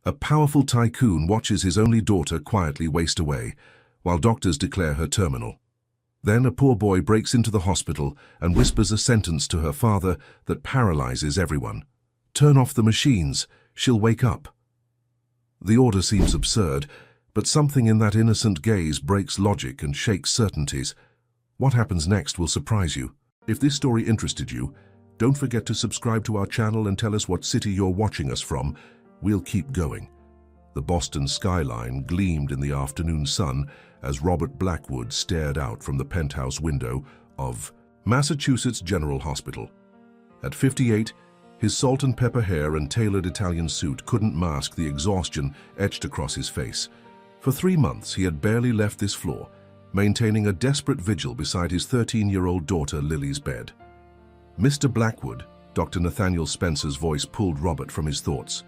A powerful tycoon watches his only daughter quietly waste away, while doctors declare her terminal. Then a poor boy breaks into the hospital and whispers a sentence to her father that paralyzes everyone. "Turn off the machines, she'll wake up." The order seems absurd, but something in that innocent gaze breaks logic and shakes certainties. What happens next will surprise you. If this story interested you, don't forget to subscribe to our channel and tell us what city you're watching us from. We'll keep going. The Boston skyline gleamed in the afternoon sun as Robert Blackwood stared out from the penthouse window of Massachusetts General Hospital. At 58, his salt and pepper hair and tailored Italian suit couldn't mask the exhaustion etched across his face. For 3 months, he had barely left this floor, maintaining a desperate vigil beside his 13-year-old daughter Lily's bed. "Mr. Blackwood," Dr. Nathaniel Spencer's voice pulled Robert from his thoughts.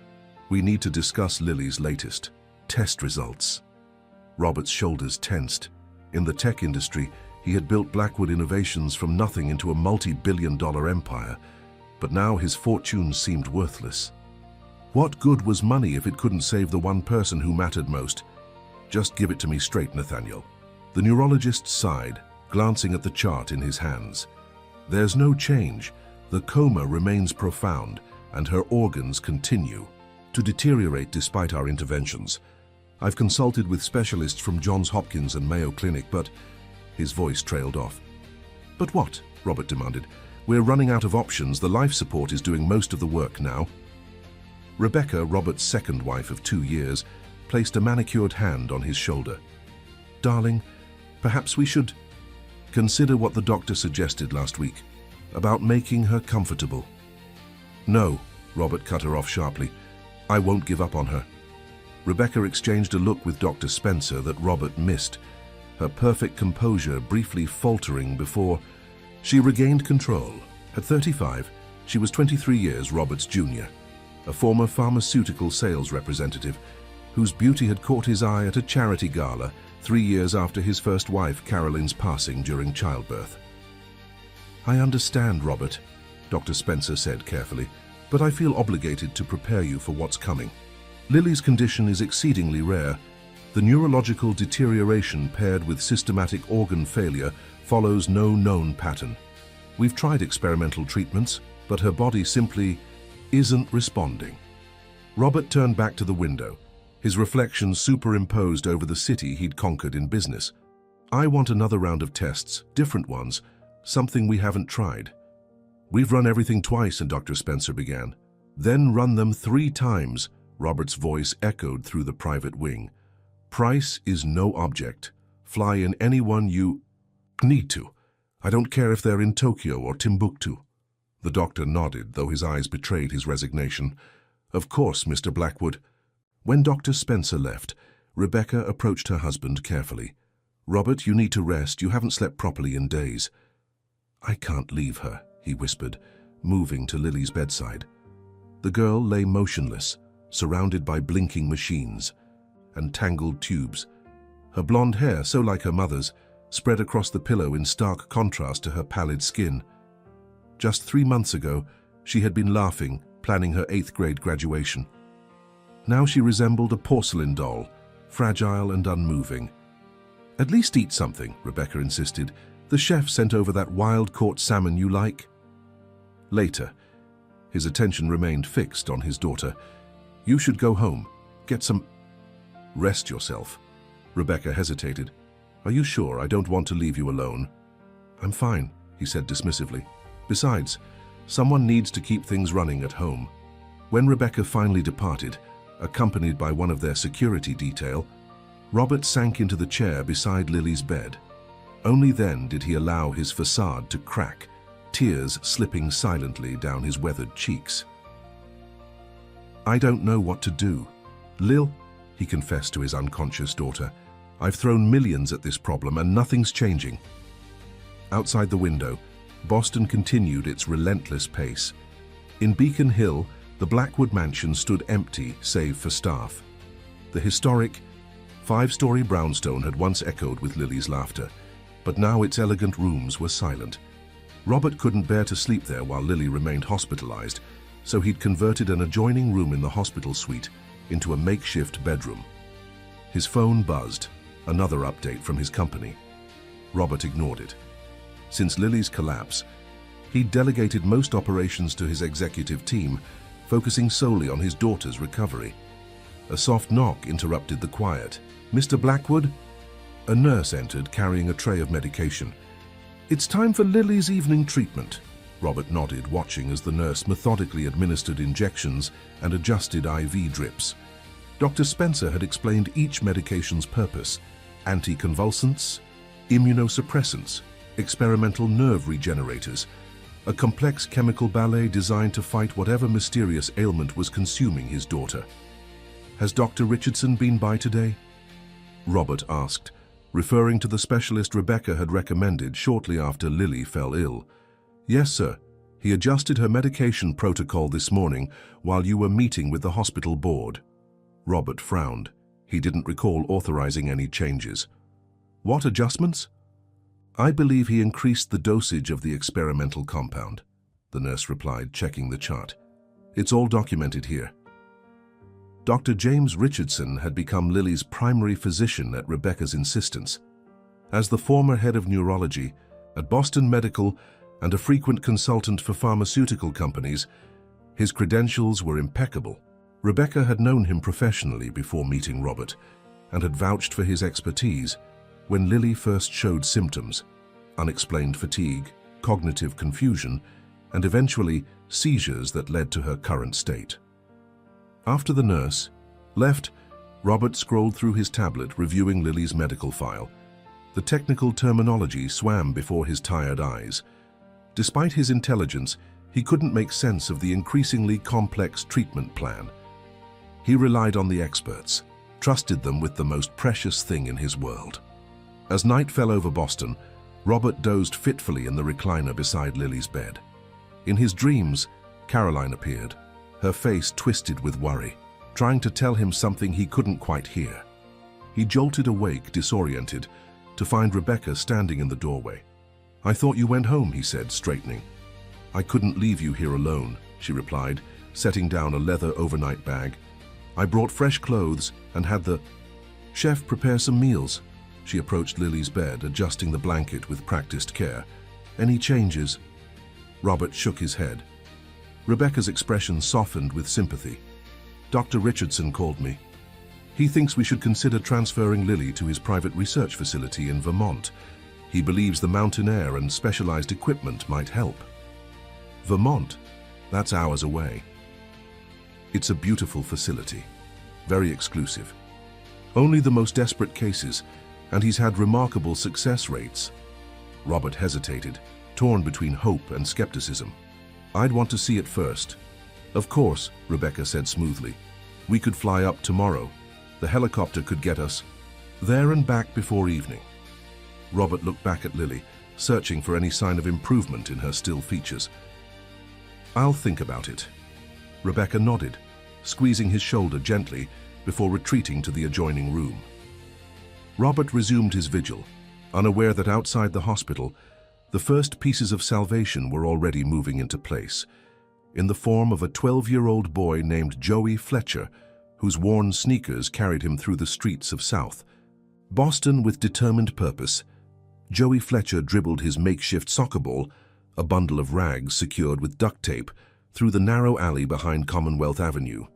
"We need to discuss Lily's latest test results." Robert's shoulders tensed. In the tech industry, he had built Blackwood Innovations from nothing into a multi-billion-dollar empire, but now his fortune seemed worthless. What good was money if it couldn't save the one person who mattered most? "Just give it to me straight, Nathaniel." The neurologist sighed, glancing at the chart in his hands. "There's no change. The coma remains profound, and her organs continue to deteriorate despite our interventions. I've consulted with specialists from Johns Hopkins and Mayo Clinic, but..." His voice trailed off. "But what?" Robert demanded. "We're running out of options. The life support is doing most of the work now." Rebecca, Robert's second wife of 2 years, placed a manicured hand on his shoulder. "Darling, perhaps we should consider what the doctor suggested last week, about making her comfortable." "No," Robert cut her off sharply. "I won't give up on her." Rebecca exchanged a look with Dr. Spencer that Robert missed, her perfect composure briefly faltering before she regained control. At 35, she was 23 years Robert's junior, a former pharmaceutical sales representative whose beauty had caught his eye at a charity gala 3 years after his first wife Carolyn's passing during childbirth. "I understand, Robert," Dr. Spencer said carefully, "but I feel obligated to prepare you for what's coming. Lily's condition is exceedingly rare. The neurological deterioration paired with systematic organ failure follows no known pattern. We've tried experimental treatments, but her body simply isn't responding." Robert turned back to the window, his reflection superimposed over the city he'd conquered in business. "I want another round of tests, different ones, something we haven't tried." "We've run everything twice," and Dr. Spencer began. "Then run them 3 times, Robert's voice echoed through the private wing. "Price is no object. Fly in anyone you need to. I don't care if they're in Tokyo or Timbuktu." The doctor nodded, though his eyes betrayed his resignation. "Of course, Mr. Blackwood." When Dr. Spencer left, Rebecca approached her husband carefully. "Robert, you need to rest. You haven't slept properly in days." "I can't leave her," he whispered, moving to Lily's bedside. The girl lay motionless, surrounded by blinking machines and tangled tubes. Her blonde hair, so like her mother's, spread across the pillow in stark contrast to her pallid skin. Just 3 months ago, she had been laughing, planning her 8th grade graduation. Now she resembled a porcelain doll, fragile and unmoving. "At least eat something," Rebecca insisted. "The chef sent over that wild-caught salmon you like." Later, his attention remained fixed on his daughter. "You should go home. Get some..." "Rest yourself." Rebecca hesitated. "Are you sure? I don't want to leave you alone." "I'm fine," he said dismissively. "Besides, someone needs to keep things running at home." When Rebecca finally departed, accompanied by one of their security detail, Robert sank into the chair beside Lily's bed. Only then did he allow his facade to crack, tears slipping silently down his weathered cheeks. "I don't know what to do. Lil," he confessed to his unconscious daughter, "I've thrown millions at this problem and nothing's changing." Outside the window, Boston continued its relentless pace. In Beacon Hill, the Blackwood mansion stood empty save for staff. The historic 5-story brownstone had once echoed with Lily's laughter, but now its elegant rooms were silent. Robert couldn't bear to sleep there while Lily remained hospitalized, so he'd converted an adjoining room in the hospital suite into a makeshift bedroom. His phone buzzed, another update from his company. Robert ignored it. Since Lily's collapse, he'd delegated most operations to his executive team, focusing solely on his daughter's recovery. A soft knock interrupted the quiet. "Mr. Blackwood?" A nurse entered carrying a tray of medication. "It's time for Lily's evening treatment." Robert nodded, watching as the nurse methodically administered injections and adjusted IV drips. Dr. Spencer had explained each medication's purpose: anticonvulsants, immunosuppressants, experimental nerve regenerators, a complex chemical ballet designed to fight whatever mysterious ailment was consuming his daughter. "Has Dr. Richardson been by today?" Robert asked, referring to the specialist Rebecca had recommended shortly after Lily fell ill. "Yes, sir. He adjusted her medication protocol this morning while you were meeting with the hospital board." Robert frowned. He didn't recall authorizing any changes. "What adjustments?" "I believe he increased the dosage of the experimental compound," the nurse replied, checking the chart. "It's all documented here." Dr. James Richardson had become Lily's primary physician at Rebecca's insistence. As the former head of neurology at Boston Medical and a frequent consultant for pharmaceutical companies, his credentials were impeccable. Rebecca had known him professionally before meeting Robert and had vouched for his expertise when Lily first showed symptoms: unexplained fatigue, cognitive confusion, and eventually seizures that led to her current state. After the nurse left, Robert scrolled through his tablet, reviewing Lily's medical file. The technical terminology swam before his tired eyes. Despite his intelligence, he couldn't make sense of the increasingly complex treatment plan. He relied on the experts, trusted them with the most precious thing in his world. As night fell over Boston, Robert dozed fitfully in the recliner beside Lily's bed. In his dreams, Caroline appeared, her face twisted with worry, trying to tell him something he couldn't quite hear. He jolted awake, disoriented, to find Rebecca standing in the doorway. "I thought you went home," he said, straightening. "I couldn't leave you here alone," she replied, setting down a leather overnight bag. "I brought fresh clothes and had the chef prepare some meals." She approached Lily's bed, adjusting the blanket with practiced care. "Any changes?" Robert shook his head. Rebecca's expression softened with sympathy. "Dr. Richardson called me. He thinks we should consider transferring Lily to his private research facility in Vermont. He believes the mountain air and specialized equipment might help." "Vermont? That's hours away." "It's a beautiful facility, very exclusive. Only the most desperate cases, and he's had remarkable success rates." Robert hesitated, torn between hope and skepticism. "I'd want to see it first." "Of course," Rebecca said smoothly. "We could fly up tomorrow. The helicopter could get us there and back before evening." Robert looked back at Lily, searching for any sign of improvement in her still features. "I'll think about it." Rebecca nodded, squeezing his shoulder gently before retreating to the adjoining room. Robert resumed his vigil, unaware that outside the hospital, the first pieces of salvation were already moving into place, in the form of a 12-year-old boy named Joey Fletcher, whose worn sneakers carried him through the streets of South Boston with determined purpose. Joey Fletcher dribbled his makeshift soccer ball, a bundle of rags secured with duct tape, through the narrow alley behind Commonwealth Avenue.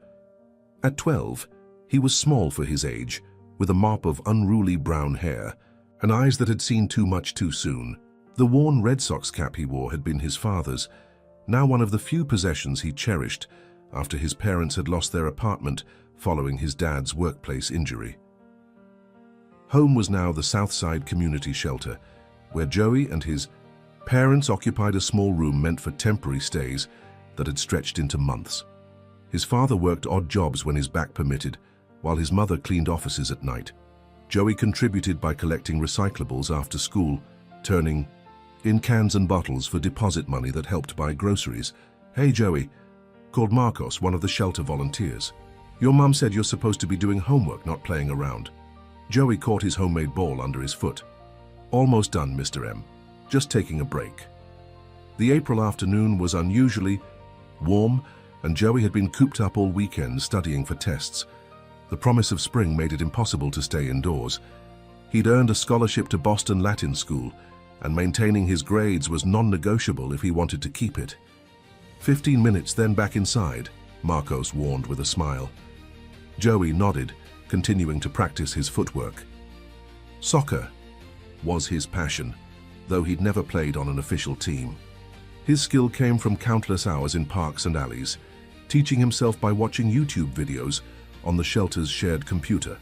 At 12, he was small for his age, with a mop of unruly brown hair and eyes that had seen too much too soon. The worn Red Sox cap he wore had been his father's, now one of the few possessions he cherished after his parents had lost their apartment following his dad's workplace injury. Home was now the Southside Community Shelter, where Joey and his parents occupied a small room meant for temporary stays that had stretched into months. His father worked odd jobs when his back permitted, while his mother cleaned offices at night. Joey contributed by collecting recyclables after school, turning in cans and bottles for deposit money that helped buy groceries. "Hey, Joey," called Marcos, one of the shelter volunteers. "Your mom said you're supposed to be doing homework, not playing around." Joey caught his homemade ball under his foot. "Almost done, Mr. M. Just taking a break." The April afternoon was unusually warm, and Joey had been cooped up all weekend studying for tests, The promise of spring made it impossible to stay indoors. He'd earned a scholarship to Boston Latin School, and maintaining his grades was non-negotiable if he wanted to keep it. 15 minutes, then back inside, Marcos warned with a smile. Joey nodded, continuing to practice his footwork. Soccer was his passion, though he'd never played on an official team. His skill came from countless hours in parks and alleys, teaching himself by watching YouTube videos on the shelter's shared computer.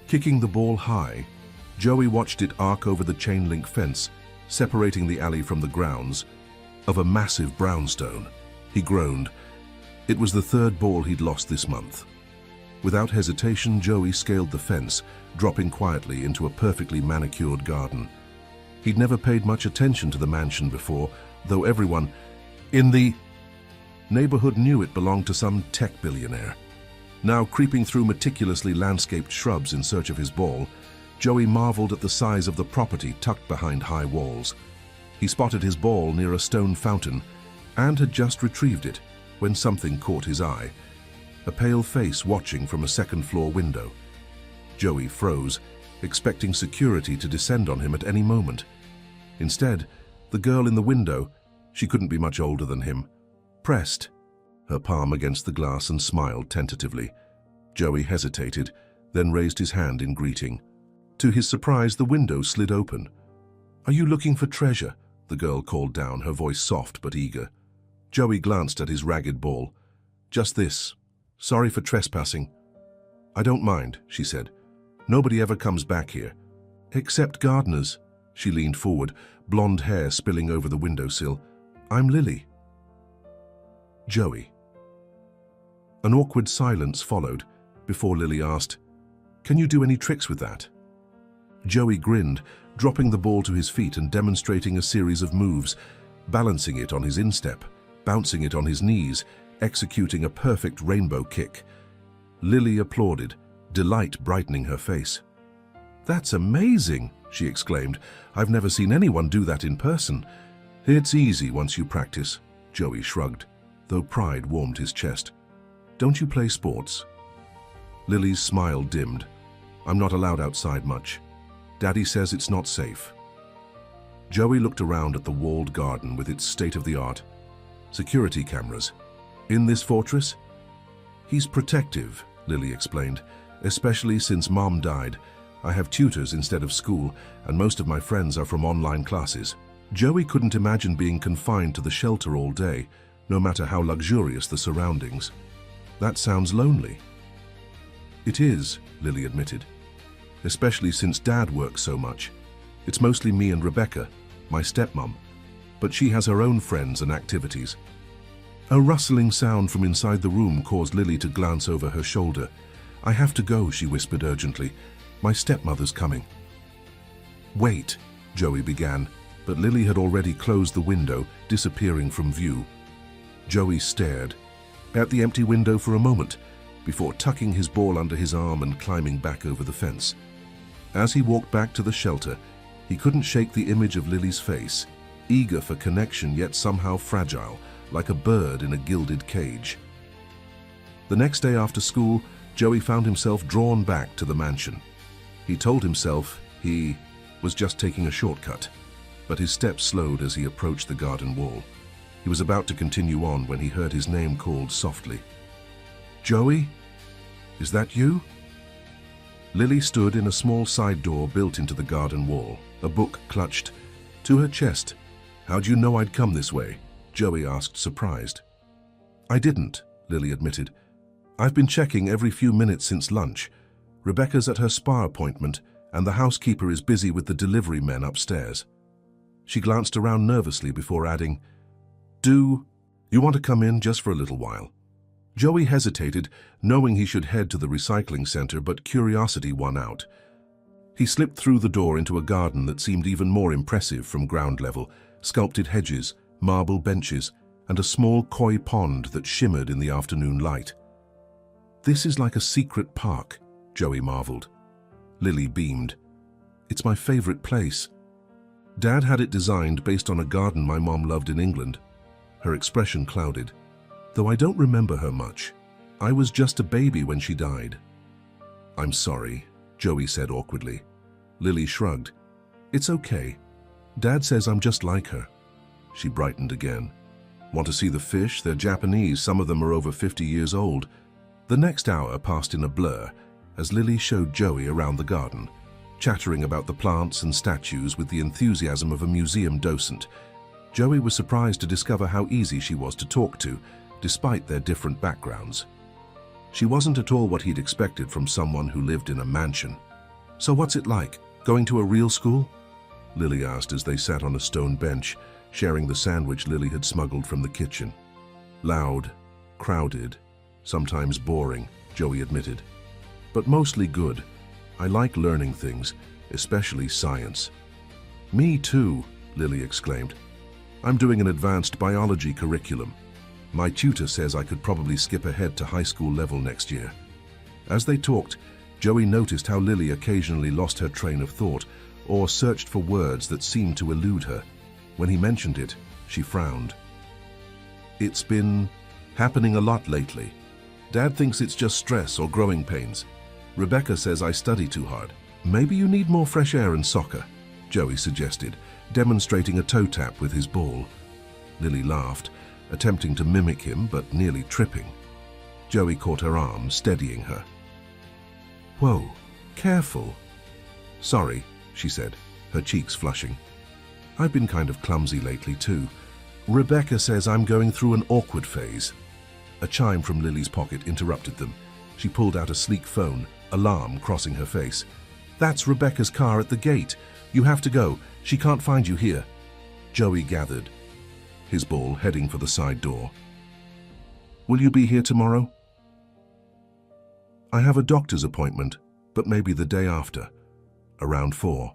Kicking the ball high, Joey watched it arc over the chain-link fence, separating the alley from the grounds of a massive brownstone. He groaned. It was the third ball he'd lost this month. Without hesitation, Joey scaled the fence, dropping quietly into a perfectly manicured garden. He'd never paid much attention to the mansion before, though everyone in the neighborhood knew it belonged to some tech billionaire. Now creeping through meticulously landscaped shrubs in search of his ball, Joey marveled at the size of the property tucked behind high walls. He spotted his ball near a stone fountain and had just retrieved it when something caught his eye. A pale face watching from a second-floor window. Joey froze, expecting security to descend on him at any moment. Instead, the girl in the window, she couldn't be much older than him, pressed her palm against the glass and smiled tentatively. Joey hesitated, then raised his hand in greeting. To his surprise, the window slid open. "Are you looking for treasure?" the girl called down, her voice soft but eager. Joey glanced at his ragged ball. "Just this. Sorry for trespassing." "I don't mind," she said. "Nobody ever comes back here." "Except gardeners." She leaned forward, blonde hair spilling over the windowsill. "I'm Lily." Joey. An awkward silence followed before Lily asked, "Can you do any tricks with that?" Joey grinned, dropping the ball to his feet and demonstrating a series of moves, balancing it on his instep, bouncing it on his knees, executing a perfect rainbow kick. Lily applauded, delight brightening her face. "That's amazing," she exclaimed. "I've never seen anyone do that in person." "It's easy once you practice," Joey shrugged, though pride warmed his chest. "Don't you play sports?" Lily's smile dimmed. "I'm not allowed outside much. Daddy says it's not safe." Joey looked around at the walled garden with its state-of-the-art security cameras. "In this fortress?" "He's protective," Lily explained, "especially since Mom died. I have tutors instead of school, and most of my friends are from online classes." Joey couldn't imagine being confined to the shelter all day, no matter how luxurious the surroundings. "That sounds lonely." "It is," Lily admitted, "especially since Dad works so much. It's mostly me and Rebecca, my stepmom, but she has her own friends and activities." A rustling sound from inside the room caused Lily to glance over her shoulder. "I have to go," she whispered urgently. "My stepmother's coming." "Wait," Joey began, but Lily had already closed the window, disappearing from view. Joey stared at the empty window for a moment, before tucking his ball under his arm and climbing back over the fence. As he walked back to the shelter, he couldn't shake the image of Lily's face, eager for connection yet somehow fragile, like a bird in a gilded cage. The next day after school, Joey found himself drawn back to the mansion. He told himself he was just taking a shortcut, but his steps slowed as he approached the garden wall. He was about to continue on when he heard his name called softly. "Joey? Is that you?" Lily stood in a small side door built into the garden wall, a book clutched to her chest. "How'd you know I'd come this way?" Joey asked, surprised. "I didn't," Lily admitted. "I've been checking every few minutes since lunch. Rebecca's at her spa appointment, and the housekeeper is busy with the delivery men upstairs." She glanced around nervously before adding, "Do you want to come in just for a little while?" Joey hesitated, knowing he should head to the recycling center, but curiosity won out. He slipped through the door into a garden that seemed even more impressive from ground level, sculpted hedges, marble benches, and a small koi pond that shimmered in the afternoon light. "This is like a secret park," Joey marveled. Lily beamed. "It's my favorite place. Dad had it designed based on a garden my mom loved in England." Her expression clouded. "Though I don't remember her much." I was just a baby when she died. I'm sorry, Joey said awkwardly. Lily shrugged. It's okay. Dad says I'm just like her. She brightened again. Want to see the fish? They're Japanese. Some of them are over 50 years old. The next hour passed in a blur as Lily showed Joey around the garden, chattering about the plants and statues with the enthusiasm of a museum docent. Joey was surprised to discover how easy she was to talk to, despite their different backgrounds. She wasn't at all what he'd expected from someone who lived in a mansion. So what's it like, going to a real school? Lily asked as they sat on a stone bench, sharing the sandwich Lily had smuggled from the kitchen. Loud, crowded, sometimes boring, Joey admitted. But mostly good. I like learning things, especially science. Me too, Lily exclaimed. I'm doing an advanced biology curriculum. My tutor says I could probably skip ahead to high school level next year. As they talked, Joey noticed how Lily occasionally lost her train of thought or searched for words that seemed to elude her. When he mentioned it, she frowned. It's been happening a lot lately. Dad thinks it's just stress or growing pains. Rebecca says I study too hard. Maybe you need more fresh air and soccer, Joey suggested, demonstrating a toe tap with his ball. Lily laughed, attempting to mimic him but nearly tripping. Joey caught her arm, steadying her. Whoa, careful. Sorry, she said, her cheeks flushing. I've been kind of clumsy lately too. Rebecca says I'm going through an awkward phase. A chime from Lily's pocket interrupted them. She pulled out a sleek phone, alarm crossing her face. That's Rebecca's car at the gate. You have to go. She can't find you here. Joey gathered, his ball heading for the side door. Will you be here tomorrow? I have a doctor's appointment, but maybe the day after, around 4.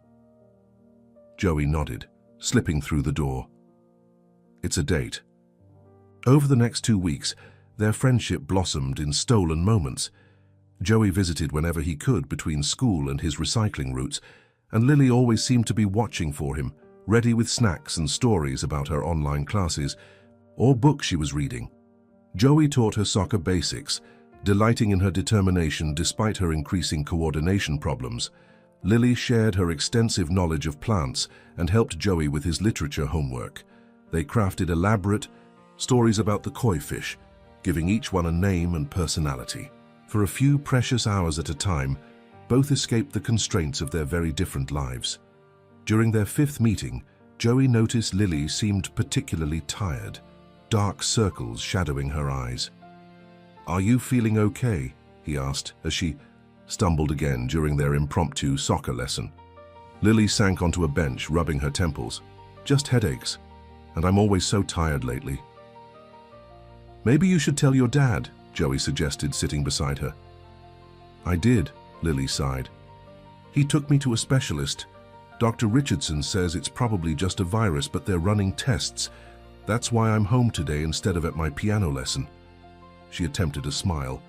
Joey nodded, slipping through the door. It's a date. Over the next 2 weeks, their friendship blossomed in stolen moments. Joey visited whenever he could between school and his recycling routes, and Lily always seemed to be watching for him, ready with snacks and stories about her online classes or books she was reading. Joey taught her soccer basics, delighting in her determination despite her increasing coordination problems. Lily shared her extensive knowledge of plants and helped Joey with his literature homework. They crafted elaborate stories about the koi fish, giving each one a name and personality. For a few precious hours at a time, both escaped the constraints of their very different lives. During their 5th meeting, Joey noticed Lily seemed particularly tired, dark circles shadowing her eyes. Are you feeling okay? He asked as she stumbled again during their impromptu soccer lesson. Lily sank onto a bench, rubbing her temples. Just headaches, and I'm always so tired lately. Maybe you should tell your dad, Joey suggested, sitting beside her. I did, Lily sighed. He took me to a specialist. Dr. Richardson says it's probably just a virus, but they're running tests. That's why I'm home today instead of at my piano lesson. She attempted a smile.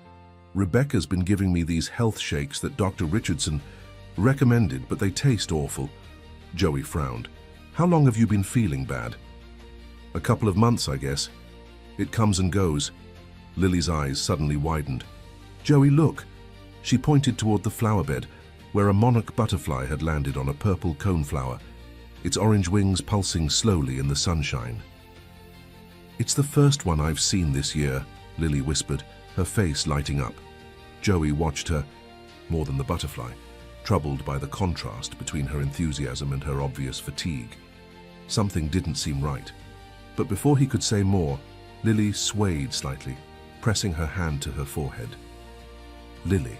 Rebecca's been giving me these health shakes that Dr. Richardson recommended, but they taste awful. Joey frowned. How long have you been feeling bad? A couple of months, I guess. It comes and goes. Lily's eyes suddenly widened. Joey, look. She pointed toward the flower bed, where a monarch butterfly had landed on a purple coneflower, its orange wings pulsing slowly in the sunshine. It's the first one I've seen this year, Lily whispered, her face lighting up. Joey watched her, more than the butterfly, troubled by the contrast between her enthusiasm and her obvious fatigue. Something didn't seem right. But before he could say more, Lily swayed slightly, pressing her hand to her forehead. Lily.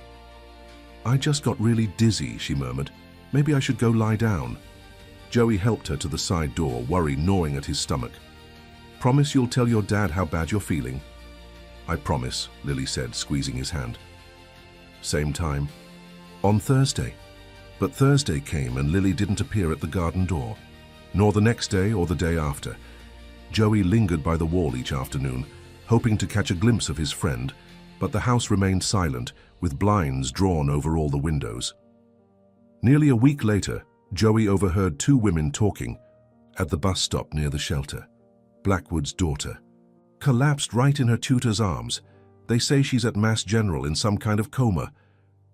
I just got really dizzy, she murmured. Maybe I should go lie down. Joey helped her to the side door, worry gnawing at his stomach. Promise you'll tell your dad how bad you're feeling? I promise, Lily said, squeezing his hand. Same time. On Thursday. But Thursday came and Lily didn't appear at the garden door, nor the next day or the day after. Joey lingered by the wall each afternoon, hoping to catch a glimpse of his friend, but the house remained silent, with blinds drawn over all the windows. Nearly a week later, Joey overheard 2 women talking at the bus stop near the shelter. Blackwood's daughter collapsed right in her tutor's arms, They say she's at Mass General in some kind of coma.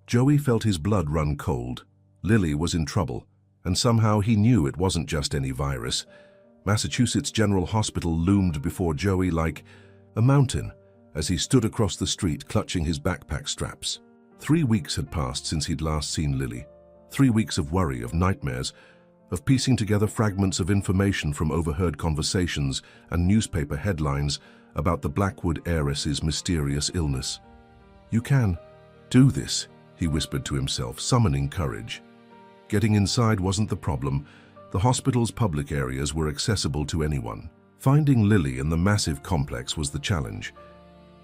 Joey felt his blood run cold. Lily was in trouble, and somehow he knew it wasn't just any virus. Massachusetts General Hospital loomed before Joey like a mountain as he stood across the street clutching his backpack straps. 3 weeks had passed since he'd last seen Lily. 3 weeks of worry, of nightmares, of piecing together fragments of information from overheard conversations and newspaper headlines about the Blackwood heiress's mysterious illness. "You can do this," he whispered to himself, summoning courage. Getting inside wasn't the problem. The hospital's public areas were accessible to anyone. Finding Lily in the massive complex was the challenge.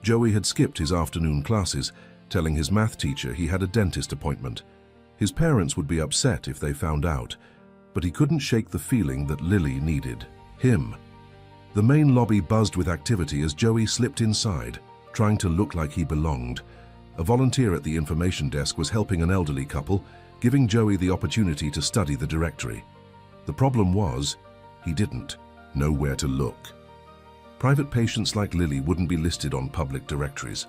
Joey had skipped his afternoon classes, telling his math teacher he had a dentist appointment. His parents would be upset if they found out, but he couldn't shake the feeling that Lily needed him. The main lobby buzzed with activity as Joey slipped inside, trying to look like he belonged. A volunteer at the information desk was helping an elderly couple, giving Joey the opportunity to study the directory. The problem was, he didn't know where to look. Private patients like Lily wouldn't be listed on public directories.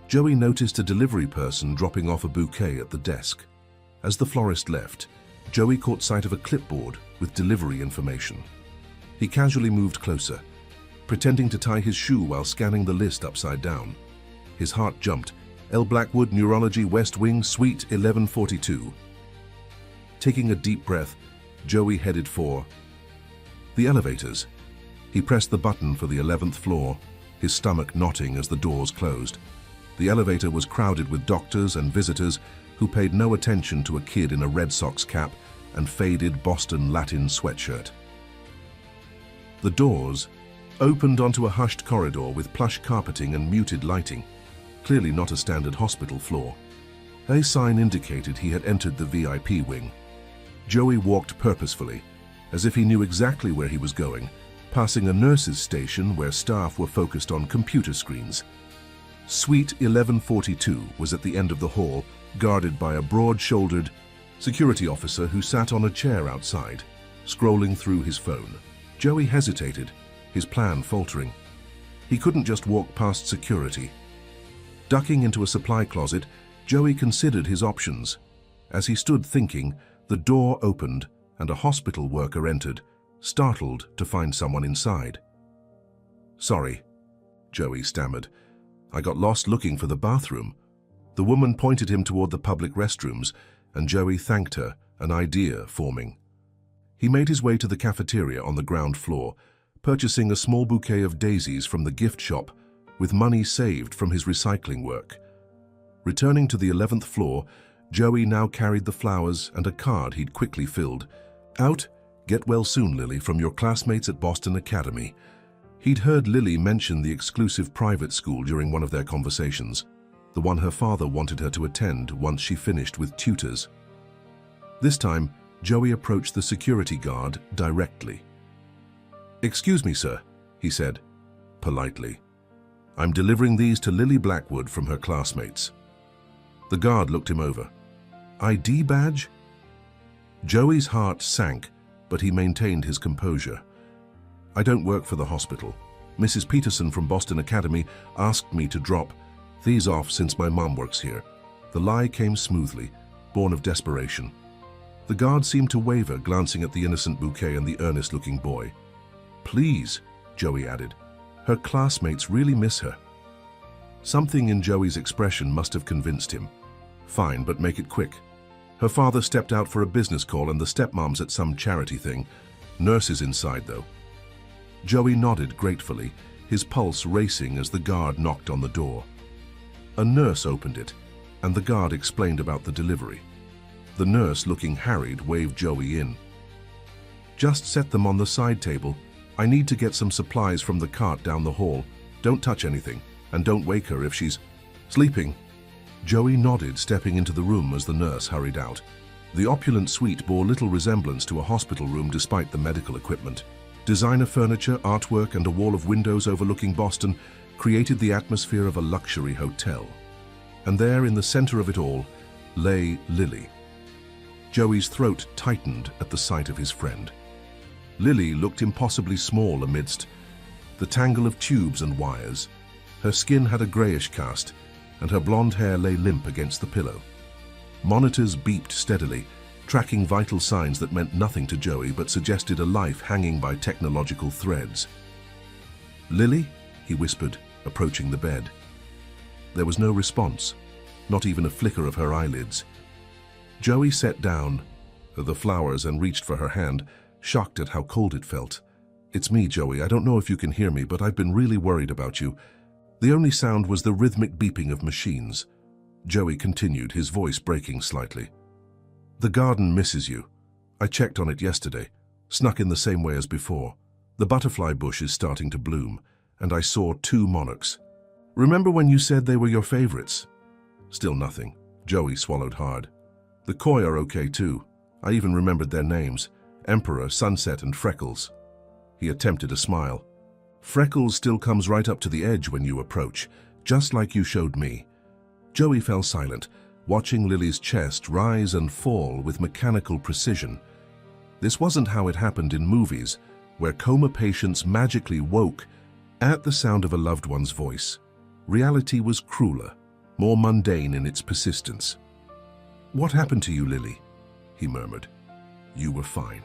Joey noticed a delivery person dropping off a bouquet at the desk. As the florist left, Joey caught sight of a clipboard with delivery information. He casually moved closer, pretending to tie his shoe while scanning the list upside down. His heart jumped. L. Blackwood, Neurology, West Wing, Suite 1142. Taking a deep breath, Joey headed for the elevators. He pressed the button for the 11th floor, his stomach knotting as the doors closed. The elevator was crowded with doctors and visitors who paid no attention to a kid in a Red Sox cap and faded Boston Latin sweatshirt. The doors opened onto a hushed corridor with plush carpeting and muted lighting, clearly not a standard hospital floor. A sign indicated he had entered the VIP wing. Joey walked purposefully, as if he knew exactly where he was going, passing a nurse's station where staff were focused on computer screens. Suite 1142 was at the end of the hall, guarded by a broad-shouldered security officer who sat on a chair outside, scrolling through his phone. Joey hesitated, his plan faltering. He couldn't just walk past security. Ducking into a supply closet, Joey considered his options. As he stood thinking, the door opened and a hospital worker entered, startled to find someone inside. "Sorry," Joey stammered. "I got lost looking for the bathroom." The woman pointed him toward the public restrooms, and Joey thanked her, an idea forming. He made his way to the cafeteria on the ground floor, purchasing a small bouquet of daisies from the gift shop with money saved from his recycling work. Returning to the 11th floor, Joey now carried the flowers and a card he'd quickly filled. "Out, get well soon, Lily, from your classmates at Boston Academy." He'd heard Lily mention the exclusive private school during one of their conversations, the one her father wanted her to attend once she finished with tutors. This time, Joey approached the security guard directly. "Excuse me, sir," he said, politely. "I'm delivering these to Lily Blackwood from her classmates." The guard looked him over. "ID badge?" Joey's heart sank, but he maintained his composure. "I don't work for the hospital. Mrs. Peterson from Boston Academy asked me to drop these off since my mom works here." The lie came smoothly, born of desperation. The guard seemed to waver, glancing at the innocent bouquet and the earnest-looking boy. "Please," Joey added. "Her classmates really miss her." Something in Joey's expression must have convinced him. "Fine, but make it quick." Her father stepped out for a business call and the stepmom's at some charity thing. Nurses inside, though. Joey nodded gratefully, his pulse racing as the guard knocked on the door. A nurse opened it, and the guard explained about the delivery. The nurse, looking harried, waved Joey in. "Just set them on the side table. I need to get some supplies from the cart down the hall. Don't touch anything, and don't wake her if she's sleeping." Joey nodded, stepping into the room as the nurse hurried out. The opulent suite bore little resemblance to a hospital room despite the medical equipment. Designer furniture, artwork, and a wall of windows overlooking Boston created the atmosphere of a luxury hotel. And there, in the center of it all, lay Lily. Joey's throat tightened at the sight of his friend. Lily looked impossibly small amidst the tangle of tubes and wires. Her skin had a grayish cast, and her blonde hair lay limp against the pillow. Monitors beeped steadily, tracking vital signs that meant nothing to Joey but suggested a life hanging by technological threads. "Lily?" he whispered, approaching the bed. There was no response, not even a flicker of her eyelids. Joey set down the flowers and reached for her hand, shocked at how cold it felt. "It's me, Joey. I don't know if you can hear me, but I've been really worried about you." The only sound was the rhythmic beeping of machines. Joey continued, his voice breaking slightly. "The garden misses you. I checked on it yesterday, snuck in the same way as before. The butterfly bush is starting to bloom, and I saw 2 monarchs. Remember when you said they were your favorites?" Still nothing. Joey swallowed hard. "The koi are okay too. I even remembered their names: Emperor, Sunset, and Freckles." He attempted a smile. "Freckles still comes right up to the edge when you approach, just like you showed me." Joey fell silent, watching Lily's chest rise and fall with mechanical precision. This wasn't how it happened in movies, where coma patients magically woke at the sound of a loved one's voice. Reality was crueler, more mundane in its persistence. "What happened to you, Lily?" he murmured. "You were fine.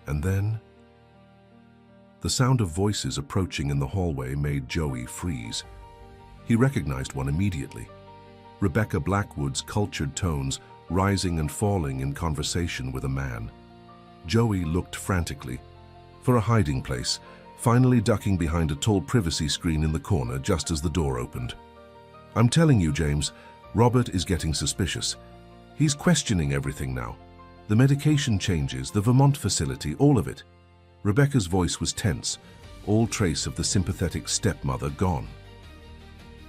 And then—" The sound of voices approaching in the hallway made Joey freeze. He recognized one immediately. Rebecca Blackwood's cultured tones rising and falling in conversation with a man. Joey looked frantically for a hiding place, finally ducking behind a tall privacy screen in the corner just as the door opened. "I'm telling you, James, Robert is getting suspicious. He's questioning everything now. The medication changes, the Vermont facility, all of it." Rebecca's voice was tense, all trace of the sympathetic stepmother gone.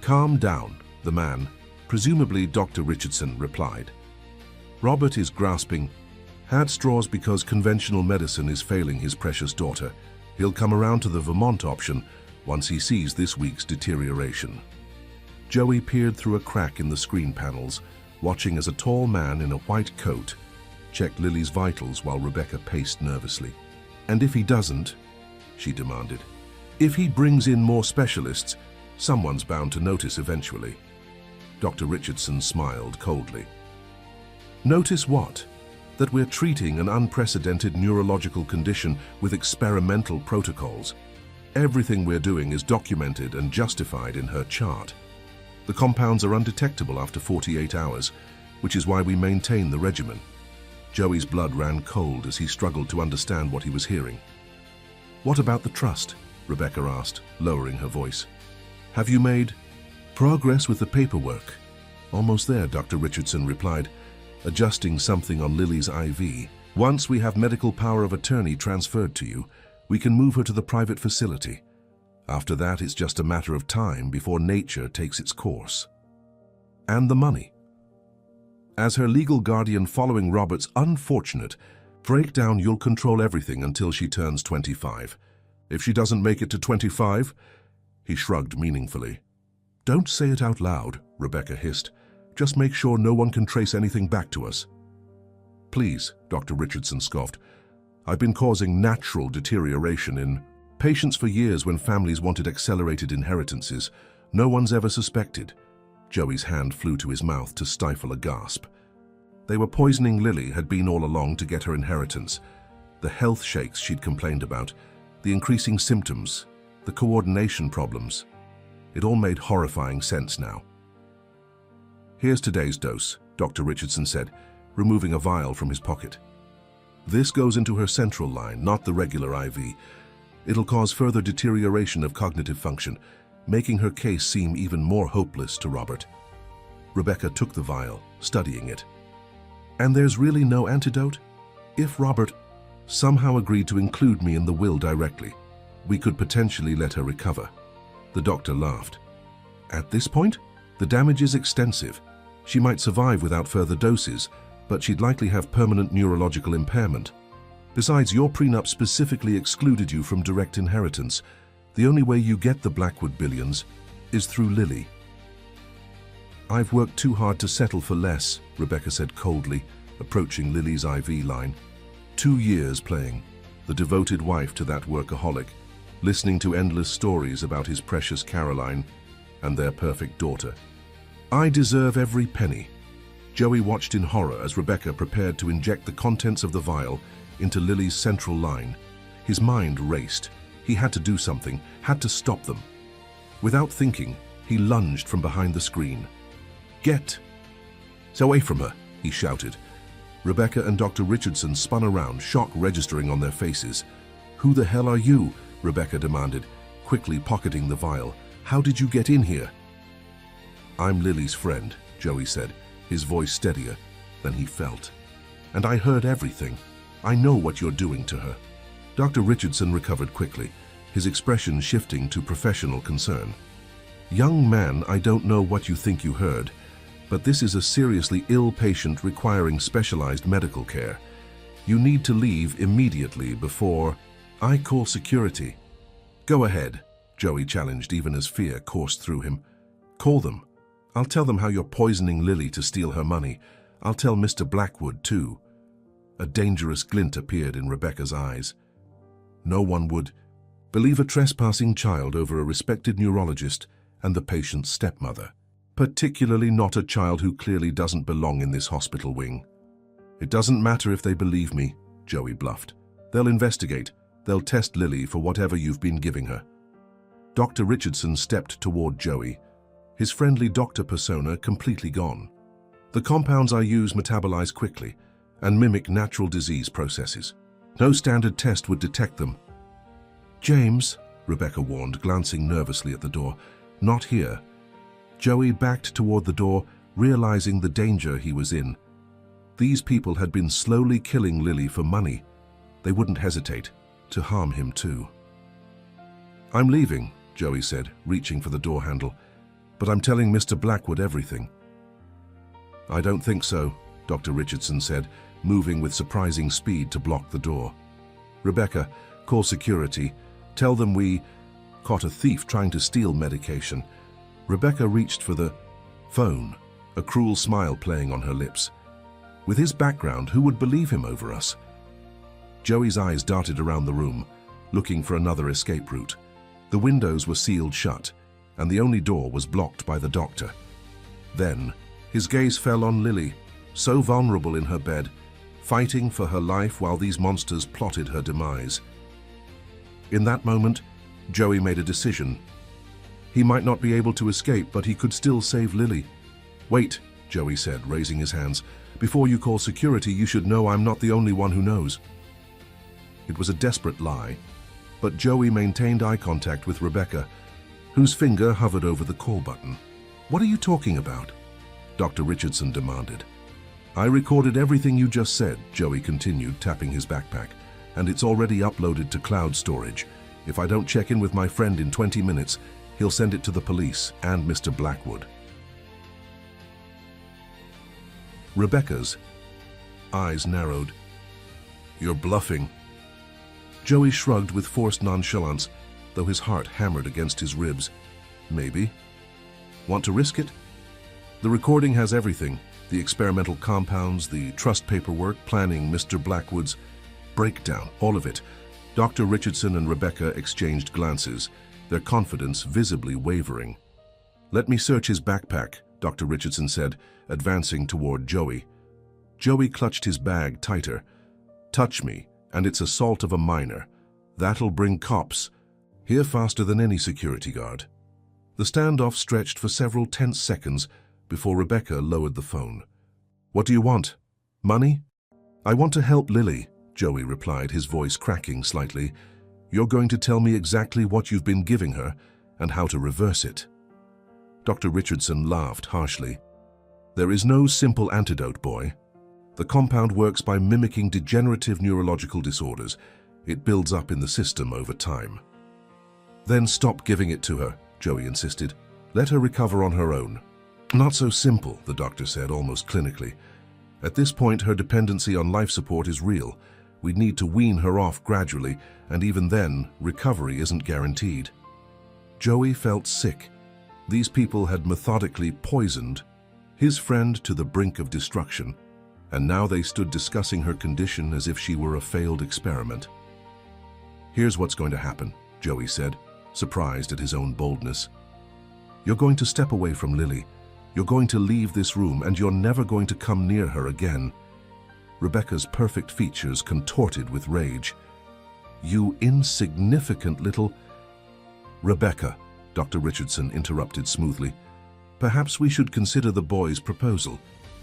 "Calm down," the man, presumably Dr. Richardson, replied. "Robert is grasping at straws because conventional medicine is failing his precious daughter. He'll come around to the Vermont option once he sees this week's deterioration." Joey peered through a crack in the screen panels, watching as a tall man in a white coat checked Lily's vitals while Rebecca paced nervously. "And if he doesn't?" she demanded. "If he brings in more specialists, someone's bound to notice eventually." Dr. Richardson smiled coldly. "Notice what? That we're treating an unprecedented neurological condition with experimental protocols. Everything we're doing is documented and justified in her chart. The compounds are undetectable after 48 hours, which is why we maintain the regimen." Joey's blood ran cold as he struggled to understand what he was hearing. "What about the trust?" Rebecca asked, lowering her voice. "Have you made progress with the paperwork?" "Almost there," Dr. Richardson replied, adjusting something on Lily's IV. "Once we have medical power of attorney transferred to you, we can move her to the private facility. After that, it's just a matter of time before nature takes its course." "And the money?" "As her legal guardian following Robert's unfortunate breakdown, you'll control everything until she turns 25. If she doesn't make it to 25, he shrugged meaningfully. "Don't say it out loud," Rebecca hissed. "Just make sure no one can trace anything back to us." "Please," Dr. Richardson scoffed. "I've been causing natural deterioration in patients for years when families wanted accelerated inheritances. No one's ever suspected." Joey's hand flew to his mouth to stifle a gasp. They were poisoning Lily had been all along to get her inheritance. The health shakes she'd complained about, the increasing symptoms, the coordination problems. It all made horrifying sense now. "Here's today's dose," Dr. Richardson said, removing a vial from his pocket. "This goes into her central line, not the regular IV. It'll cause further deterioration of cognitive function, making her case seem even more hopeless to Robert." Rebecca took the vial, studying it. "And there's really no antidote? If Robert somehow agreed to include me in the will directly, we could potentially let her recover." The doctor laughed. "At this point, the damage is extensive. She might survive without further doses, but she'd likely have permanent neurological impairment. Besides, your prenup specifically excluded you from direct inheritance. The only way you get the Blackwood billions is through Lily." "I've worked too hard to settle for less," Rebecca said coldly, approaching Lily's IV line. 2 years playing, the devoted wife to that workaholic, listening to endless stories about his precious Caroline. and their perfect daughter. I deserve every penny. Joey watched in horror as Rebecca prepared to inject the contents of the vial into Lily's central line. His mind raced. He had to do something, had to stop them. Without thinking, he lunged from behind the screen. "Get away from her," he shouted. Rebecca and Dr. Richardson spun around, shock registering on their faces. "Who the hell are you?" Rebecca demanded, quickly pocketing the vial. "How did you get in here?" "I'm Lily's friend," Joey said, his voice steadier than he felt. "And I heard everything. I know what you're doing to her." Dr. Richardson recovered quickly, his expression shifting to professional concern. "Young man, I don't know what you think you heard, but this is a seriously ill patient requiring specialized medical care. You need to leave immediately before I call security." "Go ahead," Joey challenged even as fear coursed through him. "Call them. I'll tell them how you're poisoning Lily to steal her money. I'll tell Mr. Blackwood too." A dangerous glint appeared in Rebecca's eyes. No one would believe a trespassing child over a respected neurologist and the patient's stepmother. Particularly not a child who clearly doesn't belong in this hospital wing. "It doesn't matter if they believe me," Joey bluffed. "They'll investigate. They'll test Lily for whatever you've been giving her." Dr. Richardson stepped toward Joey, his friendly doctor persona completely gone. "The compounds I use metabolize quickly and mimic natural disease processes. No standard test would detect them." "James," Rebecca warned, glancing nervously at the door. "Not here." Joey backed toward the door, realizing the danger he was in. These people had been slowly killing Lily for money. They wouldn't hesitate to harm him too. "I'm leaving," Joey said, reaching for the door handle. "But I'm telling Mr. Blackwood everything." "I don't think so," Dr. Richardson said, moving with surprising speed to block the door. "Rebecca, call security. Tell them we caught a thief trying to steal medication." Rebecca reached for the phone, a cruel smile playing on her lips. With his background, who would believe him over us? Joey's eyes darted around the room, looking for another escape route. The windows were sealed shut, and the only door was blocked by the doctor. Then, his gaze fell on Lily, so vulnerable in her bed, fighting for her life while these monsters plotted her demise. In that moment, Joey made a decision. He might not be able to escape, but he could still save Lily. "Wait," Joey said, raising his hands. "Before you call security, you should know I'm not the only one who knows." It was a desperate lie, but Joey maintained eye contact with Rebecca, whose finger hovered over the call button. "What are you talking about?" Dr. Richardson demanded. "I recorded everything you just said," Joey continued, tapping his backpack, "and it's already uploaded to cloud storage. If I don't check in with my friend in 20 minutes, he'll send it to the police and Mr. Blackwood." Rebecca's eyes narrowed. "You're bluffing." Joey shrugged with forced nonchalance, though his heart hammered against his ribs. "Maybe. Want to risk it? The recording has everything. The experimental compounds, the trust paperwork, planning Mr. Blackwood's breakdown, all of it." Dr. Richardson and Rebecca exchanged glances, their confidence visibly wavering. "Let me search his backpack," Dr. Richardson said, advancing toward Joey. Joey clutched his bag tighter. "Touch me, and it's assault of a minor. That'll bring cops here faster than any security guard." The standoff stretched for several tense seconds before Rebecca lowered the phone. "What do you want? Money?" "I want to help Lily," Joey replied, his voice cracking slightly. "You're going to tell me exactly what you've been giving her and how to reverse it." Dr. Richardson laughed harshly. "There is no simple antidote, boy. The compound works by mimicking degenerative neurological disorders. It builds up in the system over time." "Then stop giving it to her," Joey insisted. "Let her recover on her own." "Not so simple," the doctor said, almost clinically. "At this point, her dependency on life support is real. We need to wean her off gradually, and even then, recovery isn't guaranteed." Joey felt sick. These people had methodically poisoned his friend to the brink of destruction, and now they stood discussing her condition as if she were a failed experiment. "Here's what's going to happen," Joey said, surprised at his own boldness. You're going to step away from Lily. You're going to leave this room and you're never going to come near her again. Rebecca's perfect features contorted with rage. You insignificant little... Rebecca, Dr. Richardson interrupted smoothly. Perhaps we should consider the boy's proposal,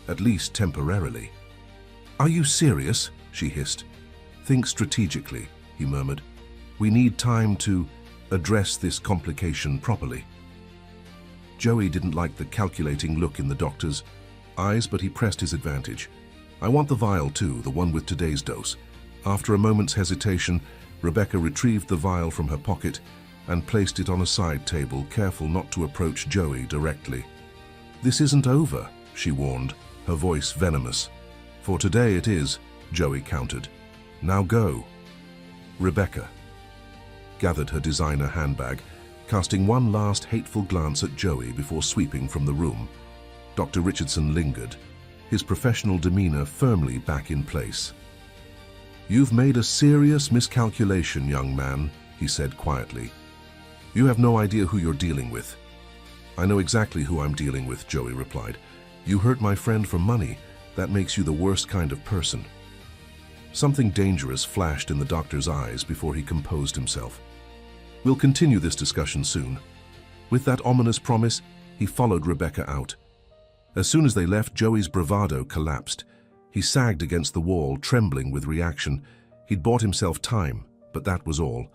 at least temporarily. Are you serious? She hissed. Think strategically, he murmured. We need time to address this complication properly. Joey didn't like the calculating look in the doctor's eyes, but he pressed his advantage. I want the vial too, the one with today's dose. After a moment's hesitation, Rebecca retrieved the vial from her pocket and placed it on a side table, careful not to approach Joey directly. This isn't over, she warned, her voice venomous. For today it is, Joey countered. Now go. Rebecca gathered her designer handbag, casting one last hateful glance at Joey before sweeping from the room. Dr. Richardson lingered, his professional demeanor firmly back in place. You've made a serious miscalculation, young man, he said quietly. You have no idea who you're dealing with. I know exactly who I'm dealing with, Joey replied. You hurt my friend for money. That makes you the worst kind of person. Something dangerous flashed in the doctor's eyes before he composed himself. We'll continue this discussion soon. With that ominous promise, he followed Rebecca out. As soon as they left, Joey's bravado collapsed. He sagged against the wall, trembling with reaction. He'd bought himself time, but that was all.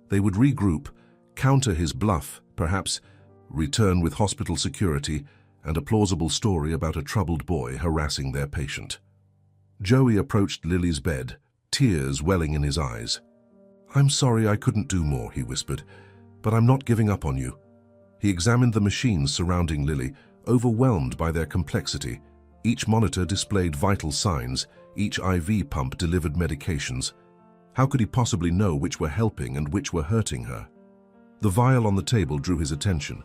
They would regroup, counter his bluff, perhaps return with hospital security and a plausible story about a troubled boy harassing their patient. Joey approached Lily's bed, tears welling in his eyes. I'm sorry I couldn't do more, he whispered, but I'm not giving up on you. He examined the machines surrounding Lily, overwhelmed by their complexity. Each monitor displayed vital signs, each IV pump delivered medications. How could he possibly know which were helping and which were hurting her? The vial on the table drew his attention.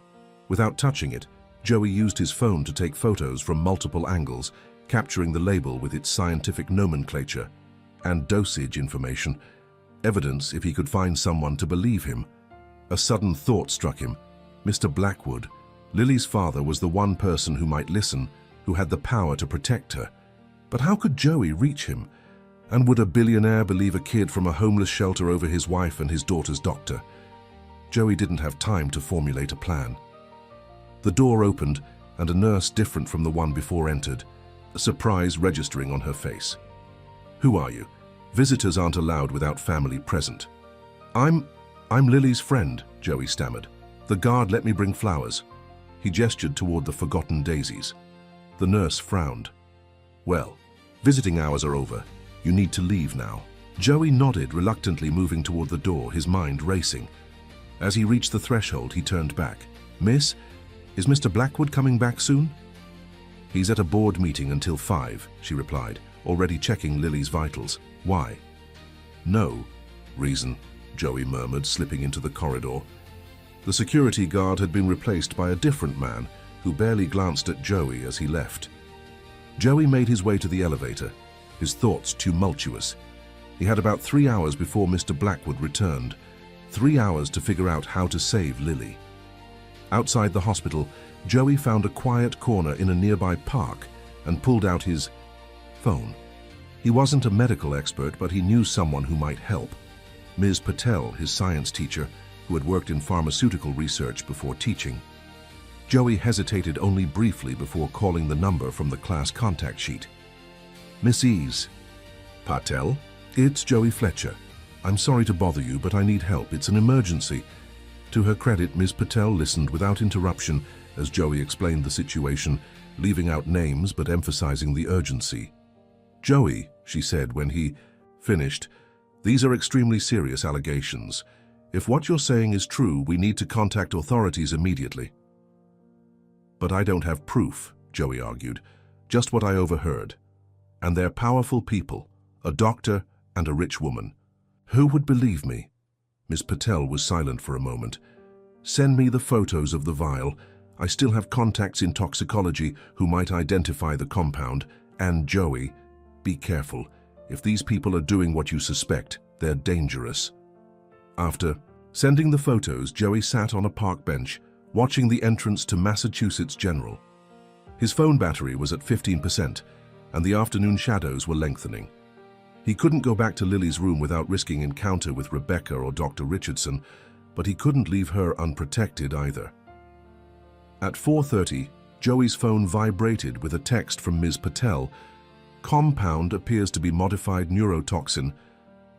Without touching it, Joey used his phone to take photos from multiple angles, capturing the label with its scientific nomenclature and dosage information, evidence if he could find someone to believe him. A sudden thought struck him. Mr. Blackwood, Lily's father, was the one person who might listen, who had the power to protect her. But how could Joey reach him? And would a billionaire believe a kid from a homeless shelter over his wife and his daughter's doctor? Joey didn't have time to formulate a plan. The door opened, and a nurse different from the one before entered, surprise registering on her face. Who are you? Visitors aren't allowed without family present. I'm Lily's friend, Joey stammered. The guard let me bring flowers. He gestured toward the forgotten daisies. The nurse frowned. Well, visiting hours are over. You need to leave now. Joey nodded, reluctantly moving toward the door, his mind racing. As he reached the threshold, he turned back. Miss, is Mr. Blackwood coming back soon? He's at a board meeting until 5, she replied, already checking Lily's vitals. Why? No reason, Joey murmured, slipping into the corridor. The security guard had been replaced by a different man who barely glanced at Joey as he left. Joey made his way to the elevator, his thoughts tumultuous. He had about 3 hours before Mr. Blackwood returned, 3 hours to figure out how to save Lily. Outside the hospital, Joey found a quiet corner in a nearby park and pulled out his phone. He wasn't a medical expert, but he knew someone who might help. Ms. Patel, his science teacher, who had worked in pharmaceutical research before teaching. Joey hesitated only briefly before calling the number from the class contact sheet. Mrs. Patel? It's Joey Fletcher. I'm sorry to bother you, but I need help. It's an emergency. To her credit, Ms. Patel listened without interruption as Joey explained the situation, leaving out names but emphasizing the urgency. Joey, she said when he finished, these are extremely serious allegations. If what you're saying is true, we need to contact authorities immediately. But I don't have proof, Joey argued, just what I overheard. And they're powerful people, a doctor and a rich woman. Who would believe me? Miss Patel was silent for a moment. Send me the photos of the vial. I still have contacts in toxicology who might identify the compound. And Joey, be careful. If these people are doing what you suspect, they're dangerous. After sending the photos, Joey sat on a park bench, watching the entrance to Massachusetts General. His phone battery was at 15%, and the afternoon shadows were lengthening. He couldn't go back to Lily's room without risking encounter with Rebecca or Dr. Richardson, but he couldn't leave her unprotected either. At 4:30, Joey's phone vibrated with a text from Ms. Patel. Compound appears to be modified neurotoxin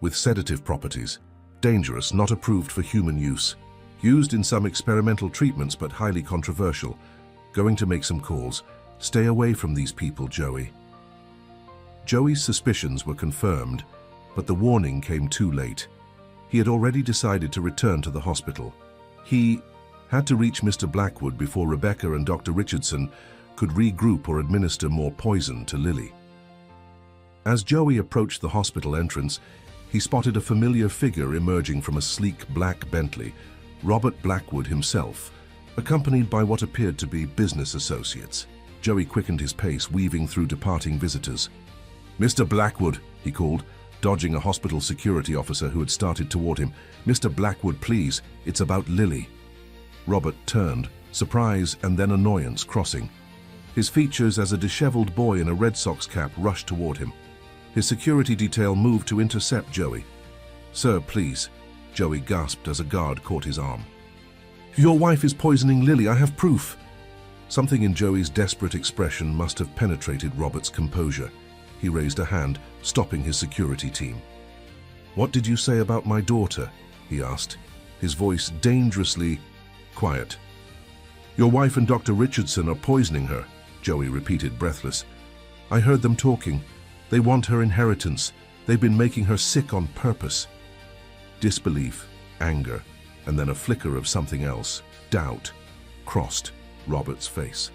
with sedative properties. Dangerous, not approved for human use. Used in some experimental treatments, but highly controversial. Going to make some calls. Stay away from these people, Joey. Joey's suspicions were confirmed, but the warning came too late. He had already decided to return to the hospital. He had to reach Mr. Blackwood before Rebecca and Dr. Richardson could regroup or administer more poison to Lily. As Joey approached the hospital entrance, he spotted a familiar figure emerging from a sleek black Bentley, Robert Blackwood himself, accompanied by what appeared to be business associates. Joey quickened his pace, weaving through departing visitors. "Mr. Blackwood," he called, dodging a hospital security officer who had started toward him. "Mr. Blackwood, please, it's about Lily." Robert turned, surprise and then annoyance crossing. His features as a disheveled boy in a Red Sox cap rushed toward him. His security detail moved to intercept Joey. "Sir, please," Joey gasped as a guard caught his arm. "Your wife is poisoning Lily, I have proof." Something in Joey's desperate expression must have penetrated Robert's composure. He raised a hand, stopping his security team. "What did you say about my daughter?" he asked, his voice dangerously quiet. "Your wife and Dr. Richardson are poisoning her," Joey repeated, breathless. "I heard them talking. They want her inheritance. They've been making her sick on purpose." Disbelief, anger, and then a flicker of something else, doubt, crossed Robert's face.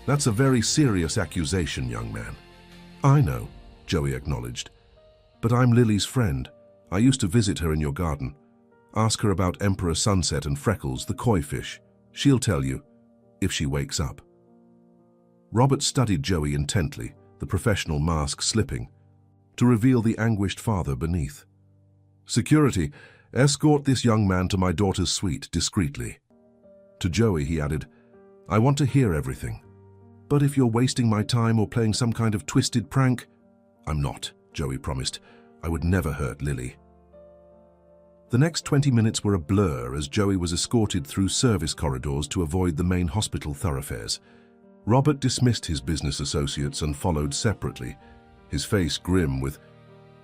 "That's a very serious accusation, young man." "I know," Joey acknowledged. "But I'm Lily's friend. I used to visit her in your garden. Ask her about Emperor Sunset and Freckles, the koi fish. She'll tell you, if she wakes up." Robert studied Joey intently, the professional mask slipping, to reveal the anguished father beneath. "Security, escort this young man to my daughter's suite discreetly." To Joey, he added, "I want to hear everything. But if you're wasting my time or playing some kind of twisted prank—" "I'm not," Joey promised. "I would never hurt Lily." The next 20 minutes were a blur as Joey was escorted through service corridors to avoid the main hospital thoroughfares. Robert dismissed his business associates and followed separately, his face grim with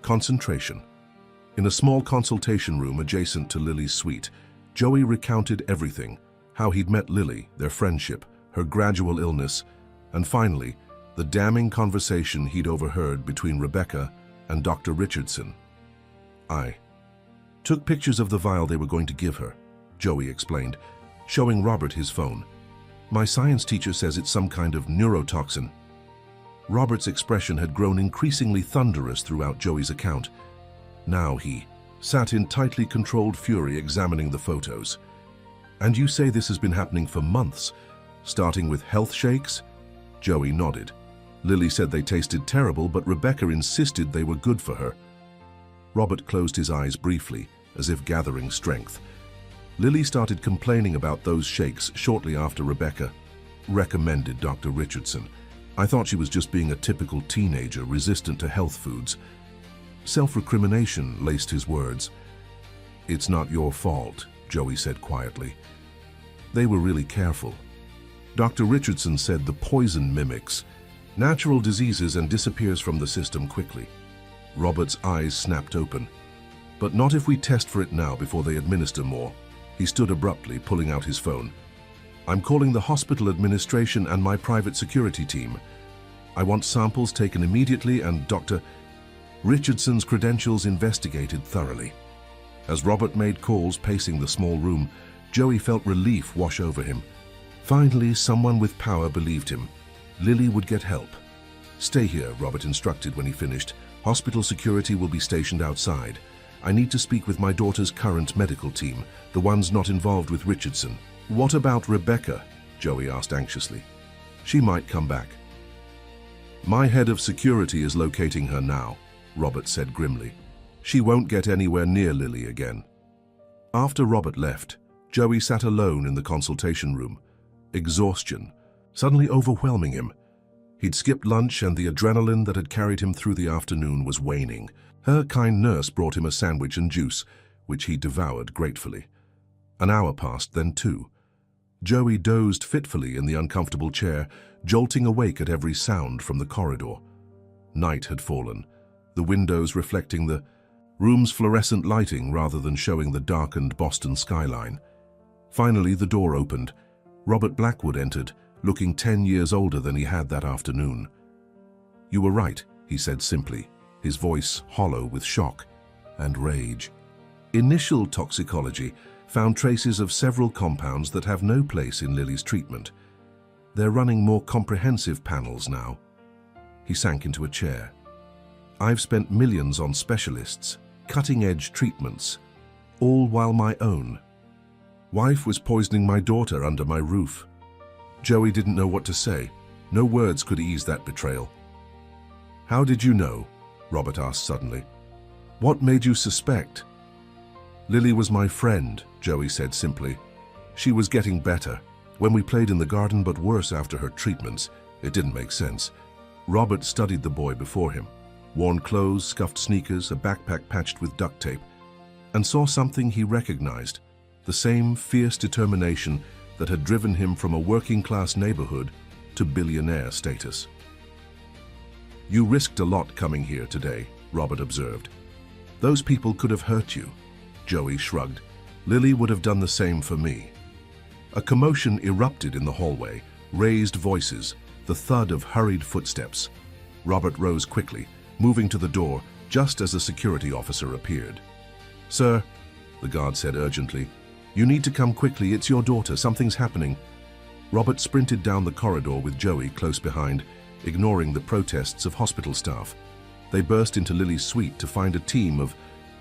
concentration. In a small consultation room adjacent to Lily's suite, Joey recounted everything: how he'd met Lily, their friendship, her gradual illness, and finally, the damning conversation he'd overheard between Rebecca and Dr. Richardson. "I took pictures of the vial they were going to give her," Joey explained, showing Robert his phone. "My science teacher says it's some kind of neurotoxin." Robert's expression had grown increasingly thunderous throughout Joey's account. Now he sat in tightly controlled fury examining the photos. "And you say this has been happening for months, starting with health shakes?" Joey nodded. "Lily said they tasted terrible, but Rebecca insisted they were good for her." Robert closed his eyes briefly, as if gathering strength. "Lily started complaining about those shakes shortly after Rebecca recommended Dr. Richardson. I thought she was just being a typical teenager resistant to health foods." Self-recrimination laced his words. "It's not your fault," Joey said quietly. "They were really careful. Dr. Richardson said the poison mimics natural diseases and disappears from the system quickly." Robert's eyes snapped open. "But not if we test for it now before they administer more." He stood abruptly, pulling out his phone. "I'm calling the hospital administration and my private security team. I want samples taken immediately and Dr. Richardson's credentials investigated thoroughly." As Robert made calls, pacing the small room, Joey felt relief wash over him. Finally, someone with power believed him. Lily would get help. "Stay here," Robert instructed when he finished. "Hospital security will be stationed outside. I need to speak with my daughter's current medical team, the ones not involved with Richardson." "What about Rebecca?" Joey asked anxiously. "She might come back." "My head of security is locating her now," Robert said grimly. "She won't get anywhere near Lily again." After Robert left, Joey sat alone in the consultation room. Exhaustion suddenly overwhelming him. He'd skipped lunch and the adrenaline that had carried him through the afternoon was waning. Her kind nurse brought him a sandwich and juice, which he devoured gratefully. An hour passed, then 2. Joey dozed fitfully in the uncomfortable chair, jolting awake at every sound from the corridor. Night had fallen, the windows reflecting the room's fluorescent lighting rather than showing the darkened Boston skyline. Finally, the door opened. Robert Blackwood entered, looking 10 years older than he had that afternoon. "You were right," he said simply, his voice hollow with shock and rage. "Initial toxicology found traces of several compounds that have no place in Lily's treatment. They're running more comprehensive panels now." He sank into a chair. "I've spent millions on specialists, cutting-edge treatments, all while my own wife was poisoning my daughter under my roof." Joey didn't know what to say. No words could ease that betrayal. "How did you know?" Robert asked suddenly. "What made you suspect?" "Lily was my friend," Joey said simply. "She was getting better. When we played in the garden, but worse after her treatments." It didn't make sense. Robert studied the boy before him. Worn clothes, scuffed sneakers, a backpack patched with duct tape, and saw something he recognized, the same fierce determination that had driven him from a working-class neighborhood to billionaire status. "You risked a lot coming here today," Robert observed. "Those people could have hurt you." Joey shrugged. "Lily would have done the same for me." A commotion erupted in the hallway, raised voices, the thud of hurried footsteps. Robert rose quickly, moving to the door just as a security officer appeared. "Sir," the guard said urgently, "you need to come quickly. It's your daughter. Something's happening." Robert sprinted down the corridor with Joey close behind, ignoring the protests of hospital staff. They burst into Lily's suite to find a team of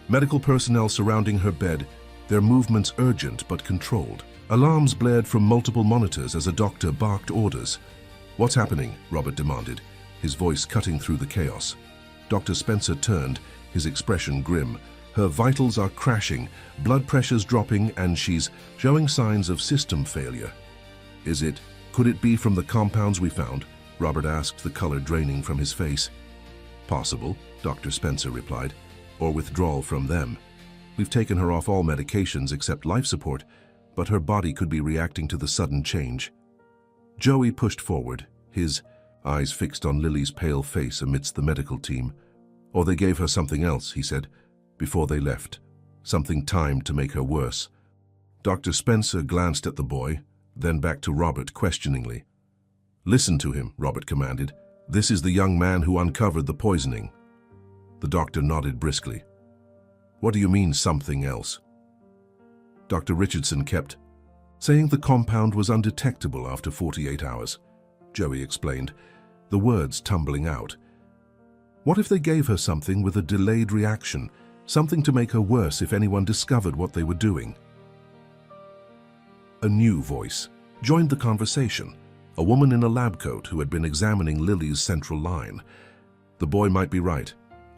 medical personnel surrounding her bed, their movements urgent but controlled. Alarms blared from multiple monitors as a doctor barked orders. "What's happening?" Robert demanded, his voice cutting through the chaos. Dr. Spencer turned, his expression grim. "Her vitals are crashing, blood pressure's dropping, and she's showing signs of system failure." Could it be from the compounds we found?" Robert asked, the color draining from his face. "Possible," Dr. Spencer replied, "or withdrawal from them. We've taken her off all medications except life support, but her body could be reacting to the sudden change." Joey pushed forward, his eyes fixed on Lily's pale face amidst the medical team. "Or they gave her something else," he said, "before they left. Something timed to make her worse." Dr. Spencer glanced at the boy, then back to Robert questioningly. "Listen to him," Robert commanded. "This is the young man who uncovered the poisoning." The doctor nodded briskly. "What do you mean, something else?" Dr. Richardson kept saying the compound was undetectable after 48 hours. Joey explained, the words tumbling out. "What if they gave her something with a delayed reaction, something to make her worse if anyone discovered what they were doing?" A new voice joined the conversation, a woman in a lab coat who had been examining Lily's central line. "The boy might be right.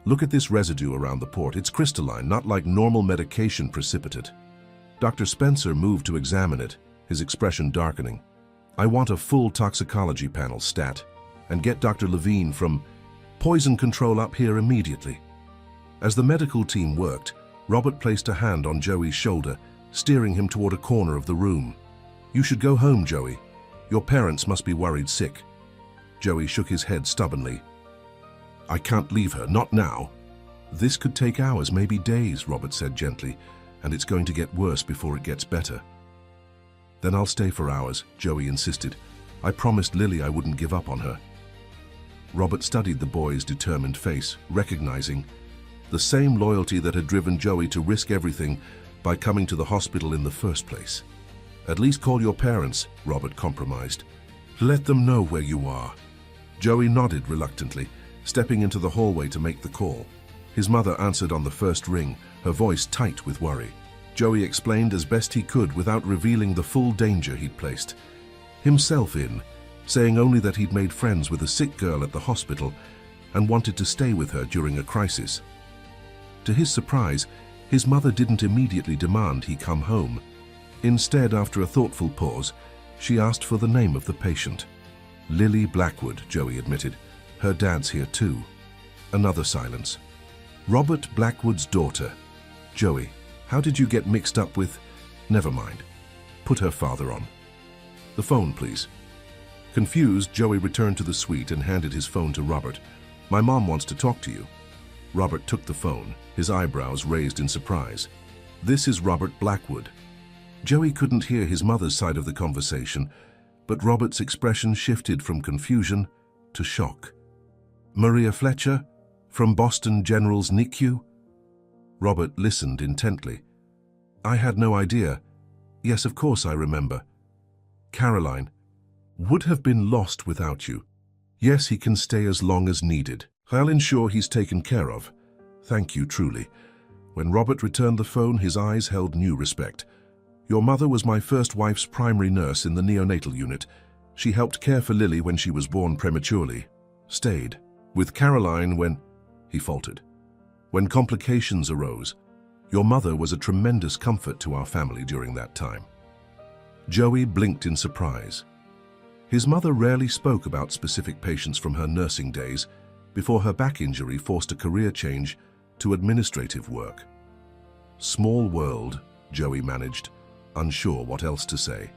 Look at this residue around the port. It's crystalline, not like normal medication precipitate." Dr. Spencer moved to examine it, his expression darkening. "I want a full toxicology panel, stat, and get Dr. Levine from poison control up here immediately." As the medical team worked, Robert placed a hand on Joey's shoulder, steering him toward a corner of the room. "You should go home, Joey. Your parents must be worried sick." Joey shook his head stubbornly. "I can't leave her, not now." "This could take hours, maybe days," Robert said gently, "and it's going to get worse before it gets better." "Then I'll stay for hours," Joey insisted. "I promised Lily I wouldn't give up on her." Robert studied the boy's determined face, recognizing the same loyalty that had driven Joey to risk everything by coming to the hospital in the first place. "At least call your parents," Robert compromised. "Let them know where you are." Joey nodded reluctantly, stepping into the hallway to make the call. His mother answered on the first ring, her voice tight with worry. Joey explained as best he could without revealing the full danger he'd placed himself in, saying only that he'd made friends with a sick girl at the hospital and wanted to stay with her during a crisis. To his surprise, his mother didn't immediately demand he come home. Instead, after a thoughtful pause, she asked for the name of the patient. Lily Blackwood, Joey admitted. Her dad's here too. Another silence. Robert Blackwood's daughter. Joey, how did you get mixed up with... Never mind. Put her father on. The phone, please. Confused, Joey returned to the suite and handed his phone to Robert. My mom wants to talk to you. Robert took the phone, his eyebrows raised in surprise. This is Robert Blackwood. Joey couldn't hear his mother's side of the conversation, but Robert's expression shifted from confusion to shock. Maria Fletcher? From Boston General's NICU? Robert listened intently. I had no idea. Yes, of course I remember. Caroline would have been lost without you. Yes, he can stay as long as needed. I'll ensure he's taken care of. Thank you, truly. When Robert returned the phone, his eyes held new respect. Your mother was my first wife's primary nurse in the neonatal unit. She helped care for Lily when she was born prematurely. Stayed. With Caroline when... He faltered. When complications arose, your mother was a tremendous comfort to our family during that time. Joey blinked in surprise. His mother rarely spoke about specific patients from her nursing days before her back injury forced a career change to administrative work. Small world, Joey managed, unsure what else to say.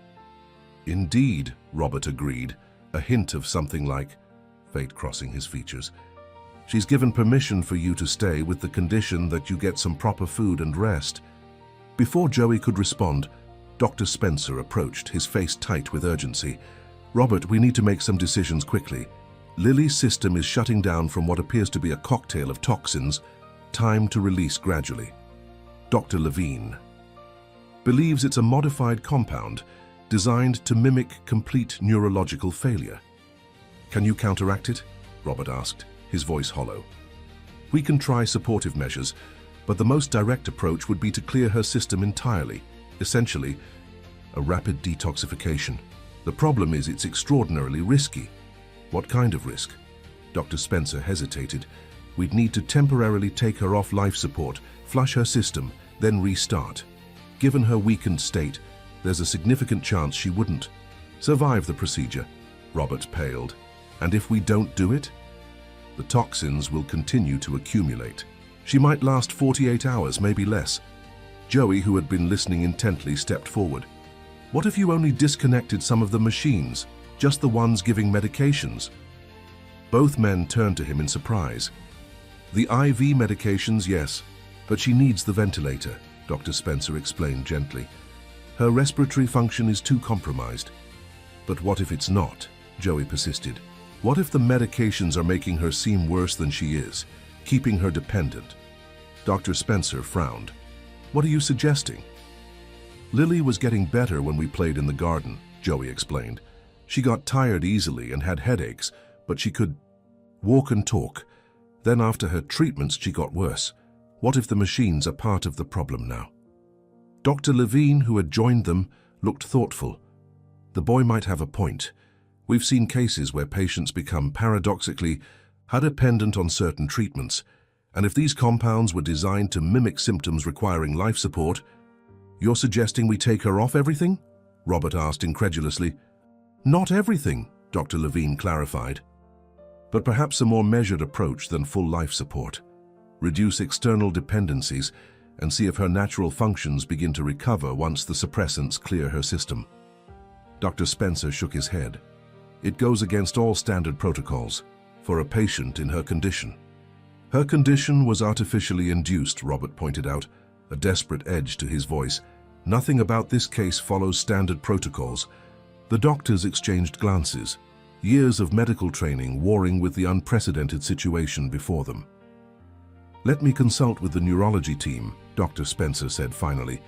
Indeed, Robert agreed, a hint of something like, fate crossing his features. She's given permission for you to stay with the condition that you get some proper food and rest. Before Joey could respond, Dr. Spencer approached, his face tight with urgency. Robert, we need to make some decisions quickly. Lily's system is shutting down from what appears to be a cocktail of toxins. Time to release gradually. Dr. Levine believes it's a modified compound designed to mimic complete neurological failure. Can you counteract it? Robert asked, his voice hollow. We can try supportive measures, but the most direct approach would be to clear her system entirely, essentially a rapid detoxification. The problem is it's extraordinarily risky. What kind of risk? Dr. Spencer hesitated. We'd need to temporarily take her off life support, flush her system, then restart. Given her weakened state, there's a significant chance she wouldn't survive the procedure. Robert paled. And if we don't do it? The toxins will continue to accumulate. She might last 48 hours, maybe less. Joey, who had been listening intently, stepped forward. What if you only disconnected some of the machines, just the ones giving medications? Both men turned to him in surprise. The IV medications, yes, but she needs the ventilator, Dr. Spencer explained gently. Her respiratory function is too compromised. But what if it's not? Joey persisted. What if the medications are making her seem worse than she is, keeping her dependent? Dr. Spencer frowned. What are you suggesting? Lily was getting better when we played in the garden, Joey explained. She got tired easily and had headaches, but she could walk and talk. Then after her treatments, she got worse. What if the machines are part of the problem now? Dr. Levine, who had joined them, looked thoughtful. The boy might have a point. We've seen cases where patients become paradoxically dependent on certain treatments, and if these compounds were designed to mimic symptoms requiring life support, you're suggesting we take her off everything? Robert asked incredulously. Not everything, Dr. Levine clarified, but perhaps a more measured approach than full life support. Reduce external dependencies and see if her natural functions begin to recover once the suppressants clear her system. Dr. Spencer shook his head. It goes against all standard protocols for a patient in her condition. Her condition was artificially induced, Robert pointed out, a desperate edge to his voice. Nothing about this case follows standard protocols. The doctors exchanged glances, years of medical training warring with the unprecedented situation before them. Let me consult with the neurology team, Dr. Spencer said finally.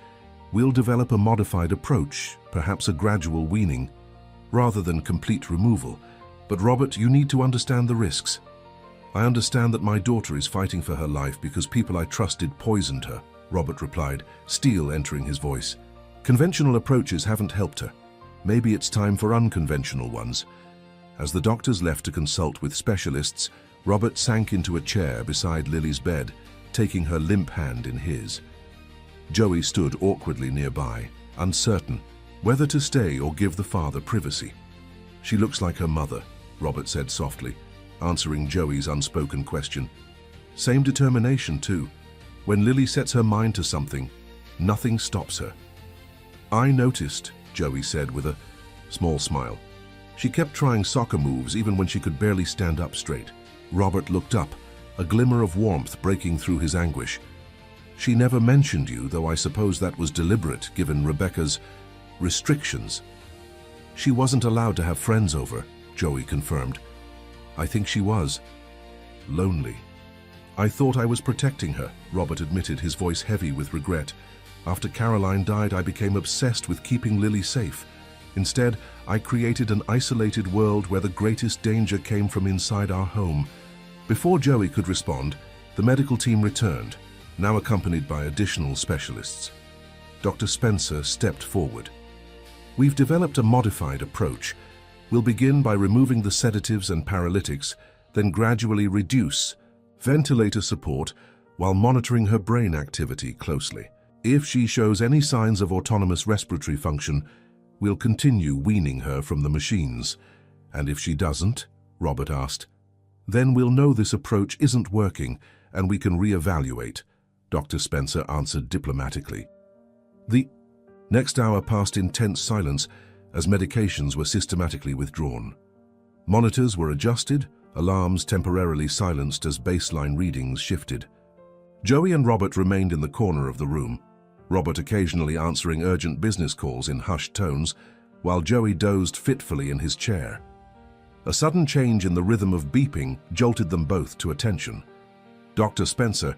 We'll develop a modified approach, perhaps a gradual weaning, rather than complete removal. But Robert, you need to understand the risks. I understand that my daughter is fighting for her life because people I trusted poisoned her, Robert replied, steel entering his voice. Conventional approaches haven't helped her. Maybe it's time for unconventional ones. As the doctors left to consult with specialists, Robert sank into a chair beside Lily's bed, taking her limp hand in his. Joey stood awkwardly nearby, uncertain whether to stay or give the father privacy. "She looks like her mother," Robert said softly, answering Joey's unspoken question. "Same determination, too. When Lily sets her mind to something, nothing stops her." "I noticed," Joey said with a small smile. "She kept trying soccer moves even when she could barely stand up straight." Robert looked up, a glimmer of warmth breaking through his anguish. "She never mentioned you, though I suppose that was deliberate given Rebecca's restrictions." "She wasn't allowed to have friends over," Joey confirmed. "I think she was lonely." "I thought I was protecting her," Robert admitted, his voice heavy with regret. "After Caroline died, I became obsessed with keeping Lily safe. Instead, I created an isolated world where the greatest danger came from inside our home." Before Joey could respond, the medical team returned, now accompanied by additional specialists. Dr. Spencer stepped forward. "We've developed a modified approach. We'll begin by removing the sedatives and paralytics, then gradually reduce ventilator support while monitoring her brain activity closely. If she shows any signs of autonomous respiratory function, we'll continue weaning her from the machines." "And if she doesn't?" Robert asked. "Then we'll know this approach isn't working and we can reevaluate," Dr. Spencer answered diplomatically. The next hour passed in tense silence as medications were systematically withdrawn. Monitors were adjusted, alarms temporarily silenced as baseline readings shifted. Joey and Robert remained in the corner of the room, Robert occasionally answering urgent business calls in hushed tones, while Joey dozed fitfully in his chair. A sudden change in the rhythm of beeping jolted them both to attention. Dr. Spencer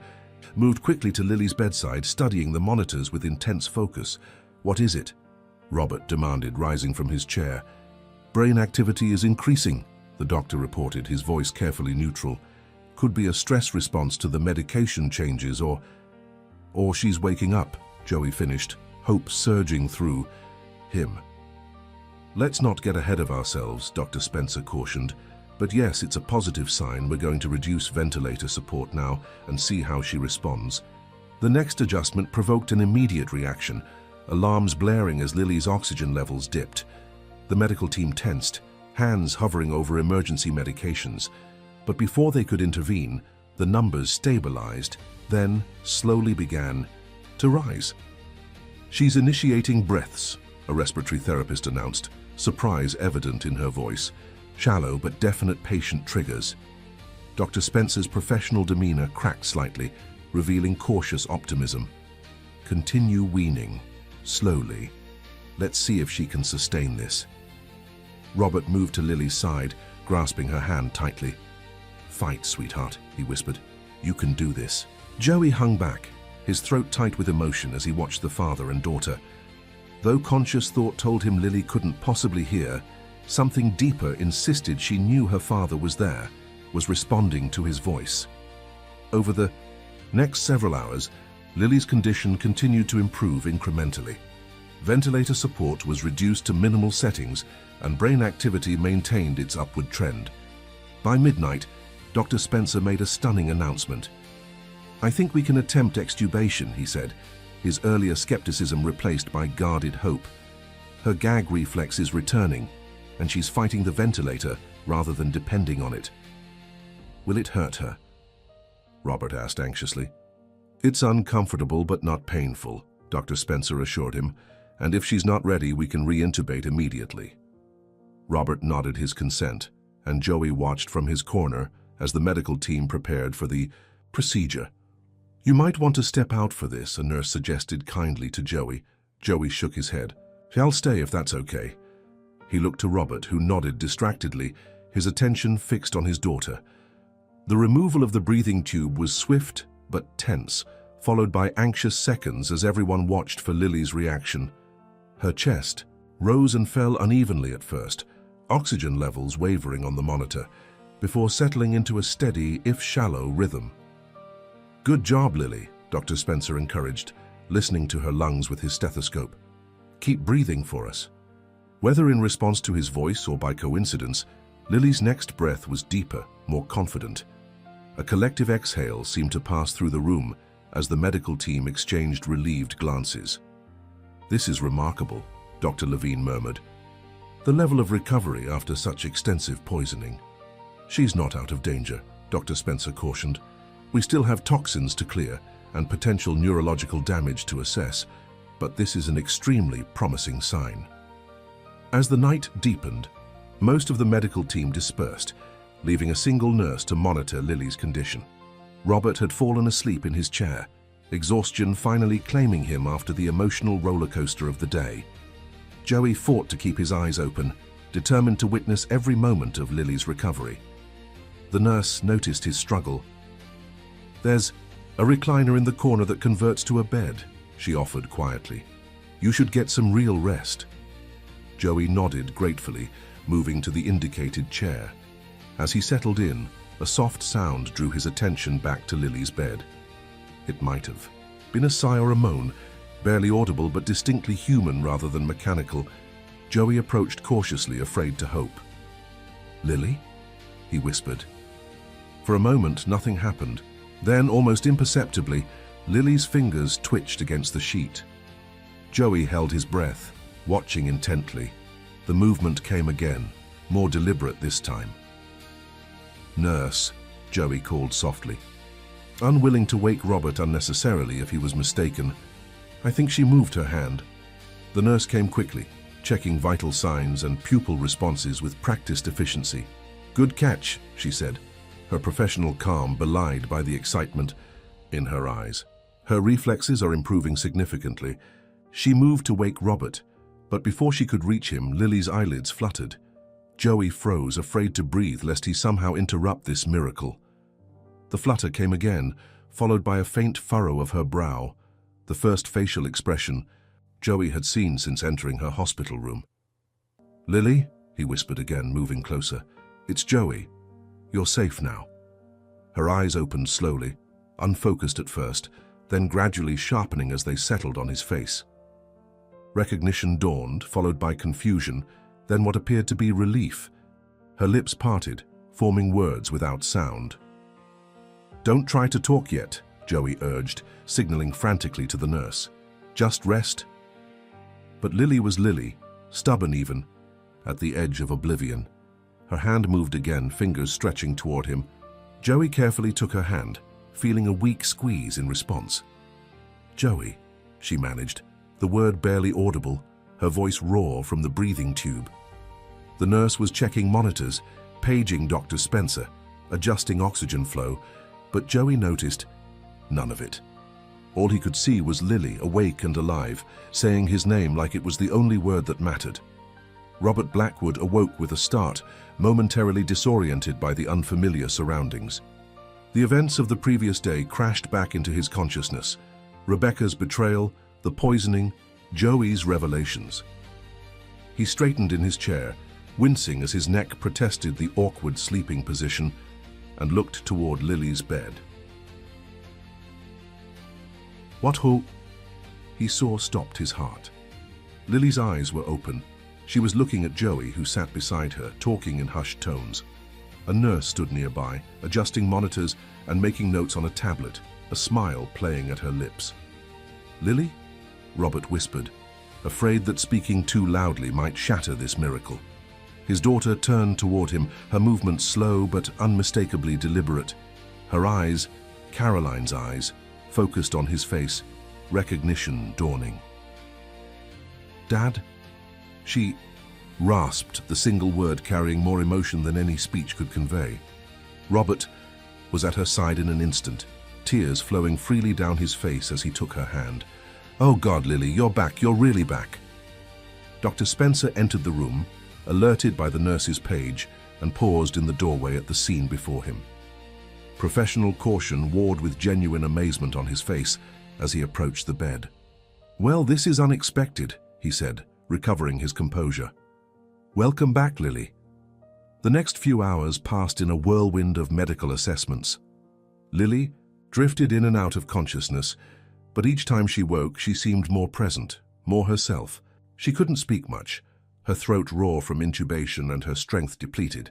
moved quickly to Lily's bedside, studying the monitors with intense focus. "What is it?" Robert demanded, rising from his chair. "Brain activity is increasing," the doctor reported, his voice carefully neutral. "Could be a stress response to the medication changes or she's waking up," Joey finished, hope surging through him. "Let's not get ahead of ourselves," Dr. Spencer cautioned. "But yes, it's a positive sign. We're going to reduce ventilator support now and see how she responds." The next adjustment provoked an immediate reaction, alarms blaring as Lily's oxygen levels dipped. The medical team tensed, hands hovering over emergency medications. But before they could intervene, the numbers stabilized, then slowly began to rise. "She's initiating breaths," a respiratory therapist announced, surprise evident in her voice. "Shallow but definite patient triggers." Dr. Spencer's professional demeanor cracked slightly, revealing cautious optimism. "Continue weaning, slowly. Let's see if she can sustain this." Robert moved to Lily's side, grasping her hand tightly. "Fight, sweetheart," he whispered. "You can do this." Joey hung back, his throat tight with emotion as he watched the father and daughter. Though conscious thought told him Lily couldn't possibly hear, something deeper insisted she knew her father was there, was responding to his voice. Over the next several hours, Lily's condition continued to improve incrementally. Ventilator support was reduced to minimal settings, and brain activity maintained its upward trend. By midnight, Dr. Spencer made a stunning announcement. "I think we can attempt extubation," he said, his earlier skepticism replaced by guarded hope. "Her gag reflex is returning, and she's fighting the ventilator rather than depending on it." "Will it hurt her?" Robert asked anxiously. "It's uncomfortable but not painful," Dr. Spencer assured him, "and if she's not ready, we can re-intubate immediately." Robert nodded his consent, and Joey watched from his corner as the medical team prepared for the procedure. "You might want to step out for this," a nurse suggested kindly to Joey. Joey shook his head. "I'll stay if that's okay." He looked to Robert, who nodded distractedly, his attention fixed on his daughter. The removal of the breathing tube was swift but tense, followed by anxious seconds as everyone watched for Lily's reaction. Her chest rose and fell unevenly at first, oxygen levels wavering on the monitor, before settling into a steady, if shallow, rhythm. "Good job, Lily," Dr. Spencer encouraged, listening to her lungs with his stethoscope. "Keep breathing for us." Whether in response to his voice or by coincidence, Lily's next breath was deeper, more confident. A collective exhale seemed to pass through the room as the medical team exchanged relieved glances. "This is remarkable," Dr. Levine murmured. "The level of recovery after such extensive poisoning." "She's not out of danger," Dr. Spencer cautioned. "We still have toxins to clear and potential neurological damage to assess, but this is an extremely promising sign." As the night deepened, most of the medical team dispersed, leaving a single nurse to monitor Lily's condition. Robert had fallen asleep in his chair, exhaustion finally claiming him after the emotional roller coaster of the day. Joey fought to keep his eyes open, determined to witness every moment of Lily's recovery. The nurse noticed his struggle. "There's a recliner in the corner that converts to a bed," she offered quietly. "You should get some real rest." Joey nodded gratefully, moving to the indicated chair. As he settled in, a soft sound drew his attention back to Lily's bed. It might have been a sigh or a moan, barely audible but distinctly human rather than mechanical. Joey approached cautiously, afraid to hope. "Lily?" he whispered. For a moment, nothing happened. Then, almost imperceptibly, Lily's fingers twitched against the sheet. Joey held his breath, watching intently. The movement came again, more deliberate this time. "Nurse," Joey called softly. Unwilling to wake Robert unnecessarily if he was mistaken, "I think she moved her hand." The nurse came quickly, checking vital signs and pupil responses with practiced efficiency. "Good catch," she said, her professional calm belied by the excitement in her eyes. Her reflexes are improving significantly. She moved to wake Robert, but before she could reach him, Lily's eyelids fluttered. Joey froze, afraid to breathe lest he somehow interrupt this miracle. The flutter came again, followed by a faint furrow of her brow, the first facial expression Joey had seen since entering her hospital room. "Lily?" he whispered again, moving closer. "It's Joey. You're safe now." Her eyes opened slowly, unfocused at first, then gradually sharpening as they settled on his face. Recognition dawned, followed by confusion, then what appeared to be relief. Her lips parted, forming words without sound. "Don't try to talk yet," Joey urged, signaling frantically to the nurse. "Just rest." But Lily was Lily, stubborn even, at the edge of oblivion. Her hand moved again, fingers stretching toward him. Joey carefully took her hand, feeling a weak squeeze in response. "Joey," she managed, the word barely audible, her voice raw from the breathing tube. The nurse was checking monitors, paging Dr. Spencer, adjusting oxygen flow, but Joey noticed none of it. All he could see was Lily, awake and alive, saying his name like it was the only word that mattered. Robert Blackwood awoke with a start, momentarily disoriented by the unfamiliar surroundings. The events of the previous day crashed back into his consciousness. Rebecca's betrayal, the poisoning, Joey's revelations. He straightened in his chair, wincing as his neck protested the awkward sleeping position, and looked toward Lily's bed. "What ho?" he saw stopped his heart. Lily's eyes were open. She was looking at Joey, who sat beside her, talking in hushed tones. A nurse stood nearby, adjusting monitors and making notes on a tablet, a smile playing at her lips. "Lily?" Robert whispered, afraid that speaking too loudly might shatter this miracle. His daughter turned toward him, her movements slow but unmistakably deliberate. Her eyes, Caroline's eyes, focused on his face, recognition dawning. "Dad?" She rasped, the single word carrying more emotion than any speech could convey. Robert was at her side in an instant, tears flowing freely down his face as he took her hand. "Oh God, Lily, you're back, you're really back." Dr. Spencer entered the room, alerted by the nurse's page, and paused in the doorway at the scene before him. Professional caution warred with genuine amazement on his face as he approached the bed. "Well, this is unexpected," he said, recovering his composure. "Welcome back, Lily." The next few hours passed in a whirlwind of medical assessments. Lily drifted in and out of consciousness, but each time she woke, she seemed more present, more herself. She couldn't speak much, her throat raw from intubation and her strength depleted,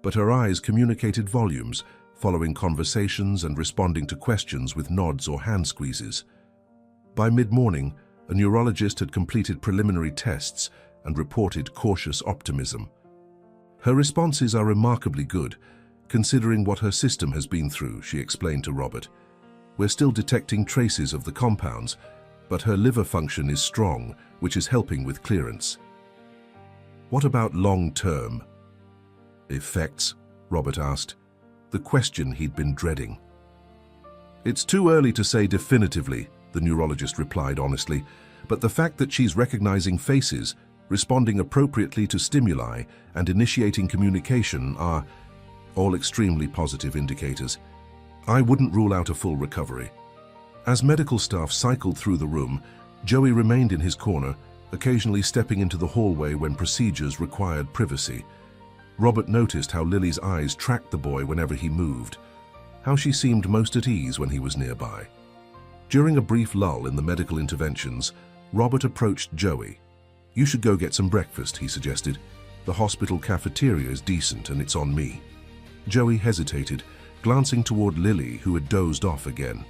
but her eyes communicated volumes, following conversations and responding to questions with nods or hand squeezes. By mid-morning, A neurologist had completed preliminary tests and reported cautious optimism. Her responses are remarkably good, considering what her system has been through, she explained to Robert. We're still detecting traces of the compounds, but her liver function is strong, which is helping with clearance. What about long-term effects? Robert asked, the question he'd been dreading. It's too early to say definitively, the neurologist replied honestly, but the fact that she's recognizing faces, responding appropriately to stimuli, and initiating communication are all extremely positive indicators. I wouldn't rule out a full recovery. As medical staff cycled through the room, Joey remained in his corner, occasionally stepping into the hallway when procedures required privacy. Robert noticed how Lily's eyes tracked the boy whenever he moved, how she seemed most at ease when he was nearby. During a brief lull in the medical interventions, Robert approached Joey. You should go get some breakfast, he suggested. The hospital cafeteria is decent and it's on me. Joey hesitated, glancing toward Lily, who had dozed off again.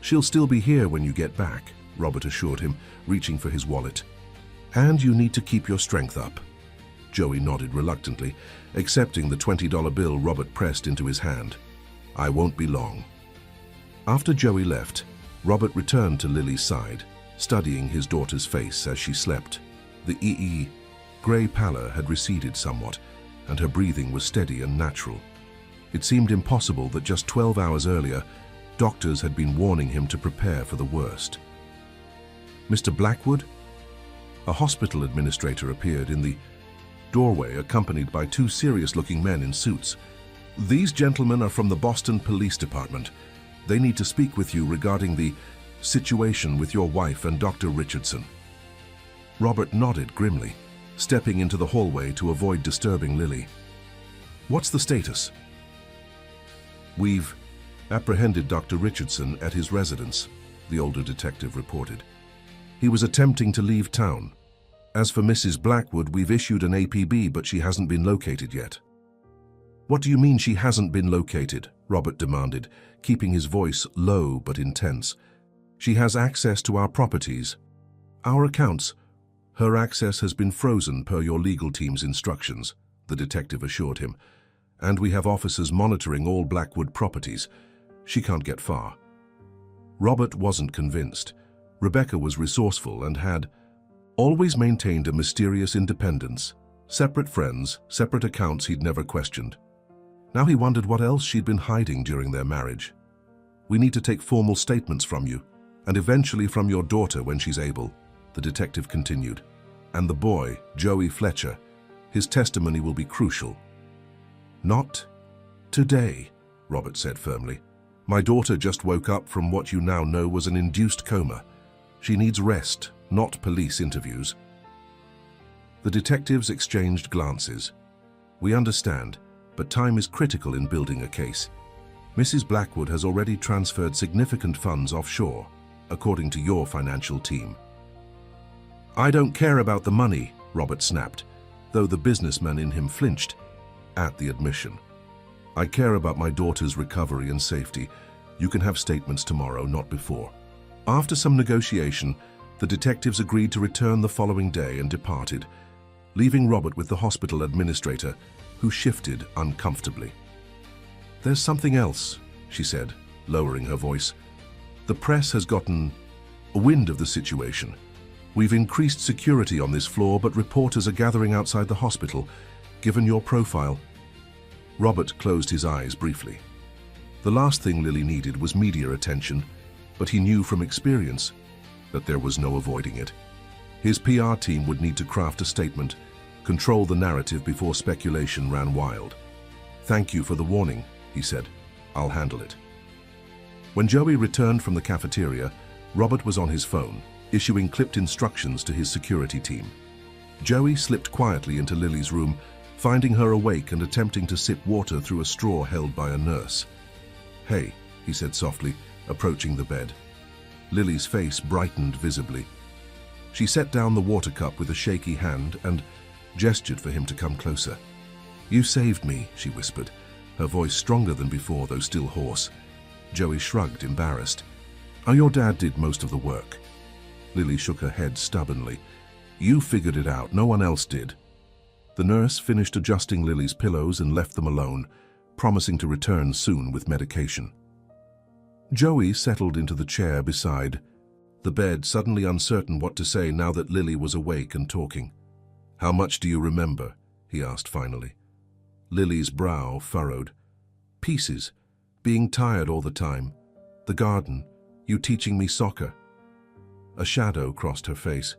She'll still be here when you get back, Robert assured him, reaching for his wallet. And you need to keep your strength up. Joey nodded reluctantly, accepting the $20 bill Robert pressed into his hand. I won't be long. After Joey left, Robert returned to Lily's side, studying his daughter's face as she slept. The grey pallor had receded somewhat, and her breathing was steady and natural. It seemed impossible that just 12 hours earlier, doctors had been warning him to prepare for the worst. Mr. Blackwood? A hospital administrator appeared in the doorway, accompanied by two serious-looking men in suits. These gentlemen are from the Boston Police Department. They need to speak with you regarding the situation with your wife and Dr. Richardson. Robert nodded grimly, stepping into the hallway to avoid disturbing Lily. What's the status? We've apprehended Dr. Richardson at his residence, the older detective reported. He was attempting to leave town. As for Mrs. Blackwood, we've issued an APB, but she hasn't been located yet. What do you mean she hasn't been located? Robert demanded, keeping his voice low but intense. She has access to our properties. Our accounts. Her access has been frozen per your legal team's instructions, the detective assured him. And we have officers monitoring all Blackwood properties. She can't get far. Robert wasn't convinced. Rebecca was resourceful and had always maintained a mysterious independence, separate friends, separate accounts he'd never questioned. Now he wondered what else she'd been hiding during their marriage. We need to take formal statements from you, and eventually from your daughter when she's able, the detective continued. And the boy, Joey Fletcher, his testimony will be crucial. Not today, Robert said firmly. My daughter just woke up from what you now know was an induced coma. She needs rest, not police interviews. The detectives exchanged glances. We understand, but time is critical in building a case. Mrs. Blackwood has already transferred significant funds offshore, according to your financial team. I don't care about the money, Robert snapped, though the businessman in him flinched at the admission. I care about my daughter's recovery and safety. You can have statements tomorrow, not before. After some negotiation, the detectives agreed to return the following day and departed, leaving Robert with the hospital administrator, who shifted uncomfortably. There's something else, she said, lowering her voice. The press has gotten a wind of the situation. We've increased security on this floor, but reporters are gathering outside the hospital, given your profile. Robert closed his eyes briefly. The last thing Lily needed was media attention, but he knew from experience that there was no avoiding it. His PR team would need to craft a statement, control the narrative before speculation ran wild. Thank you for the warning, he said. I'll handle it. When Joey returned from the cafeteria, Robert was on his phone, issuing clipped instructions to his security team. Joey slipped quietly into Lily's room, finding her awake and attempting to sip water through a straw held by a nurse. Hey, he said softly, approaching the bed. Lily's face brightened visibly. She set down the water cup with a shaky hand and gestured for him to come closer. You saved me, she whispered, her voice stronger than before, though still hoarse. Joey shrugged, embarrassed. Oh, your dad did most of the work. Lily shook her head stubbornly. You figured it out, no one else did. The nurse finished adjusting Lily's pillows and left them alone, promising to return soon with medication. Joey settled into the chair beside the bed, suddenly uncertain what to say now that Lily was awake and talking. How much do you remember? He asked finally. Lily's brow furrowed. Pieces. Being tired all the time. The garden. You teaching me soccer. A shadow crossed her face.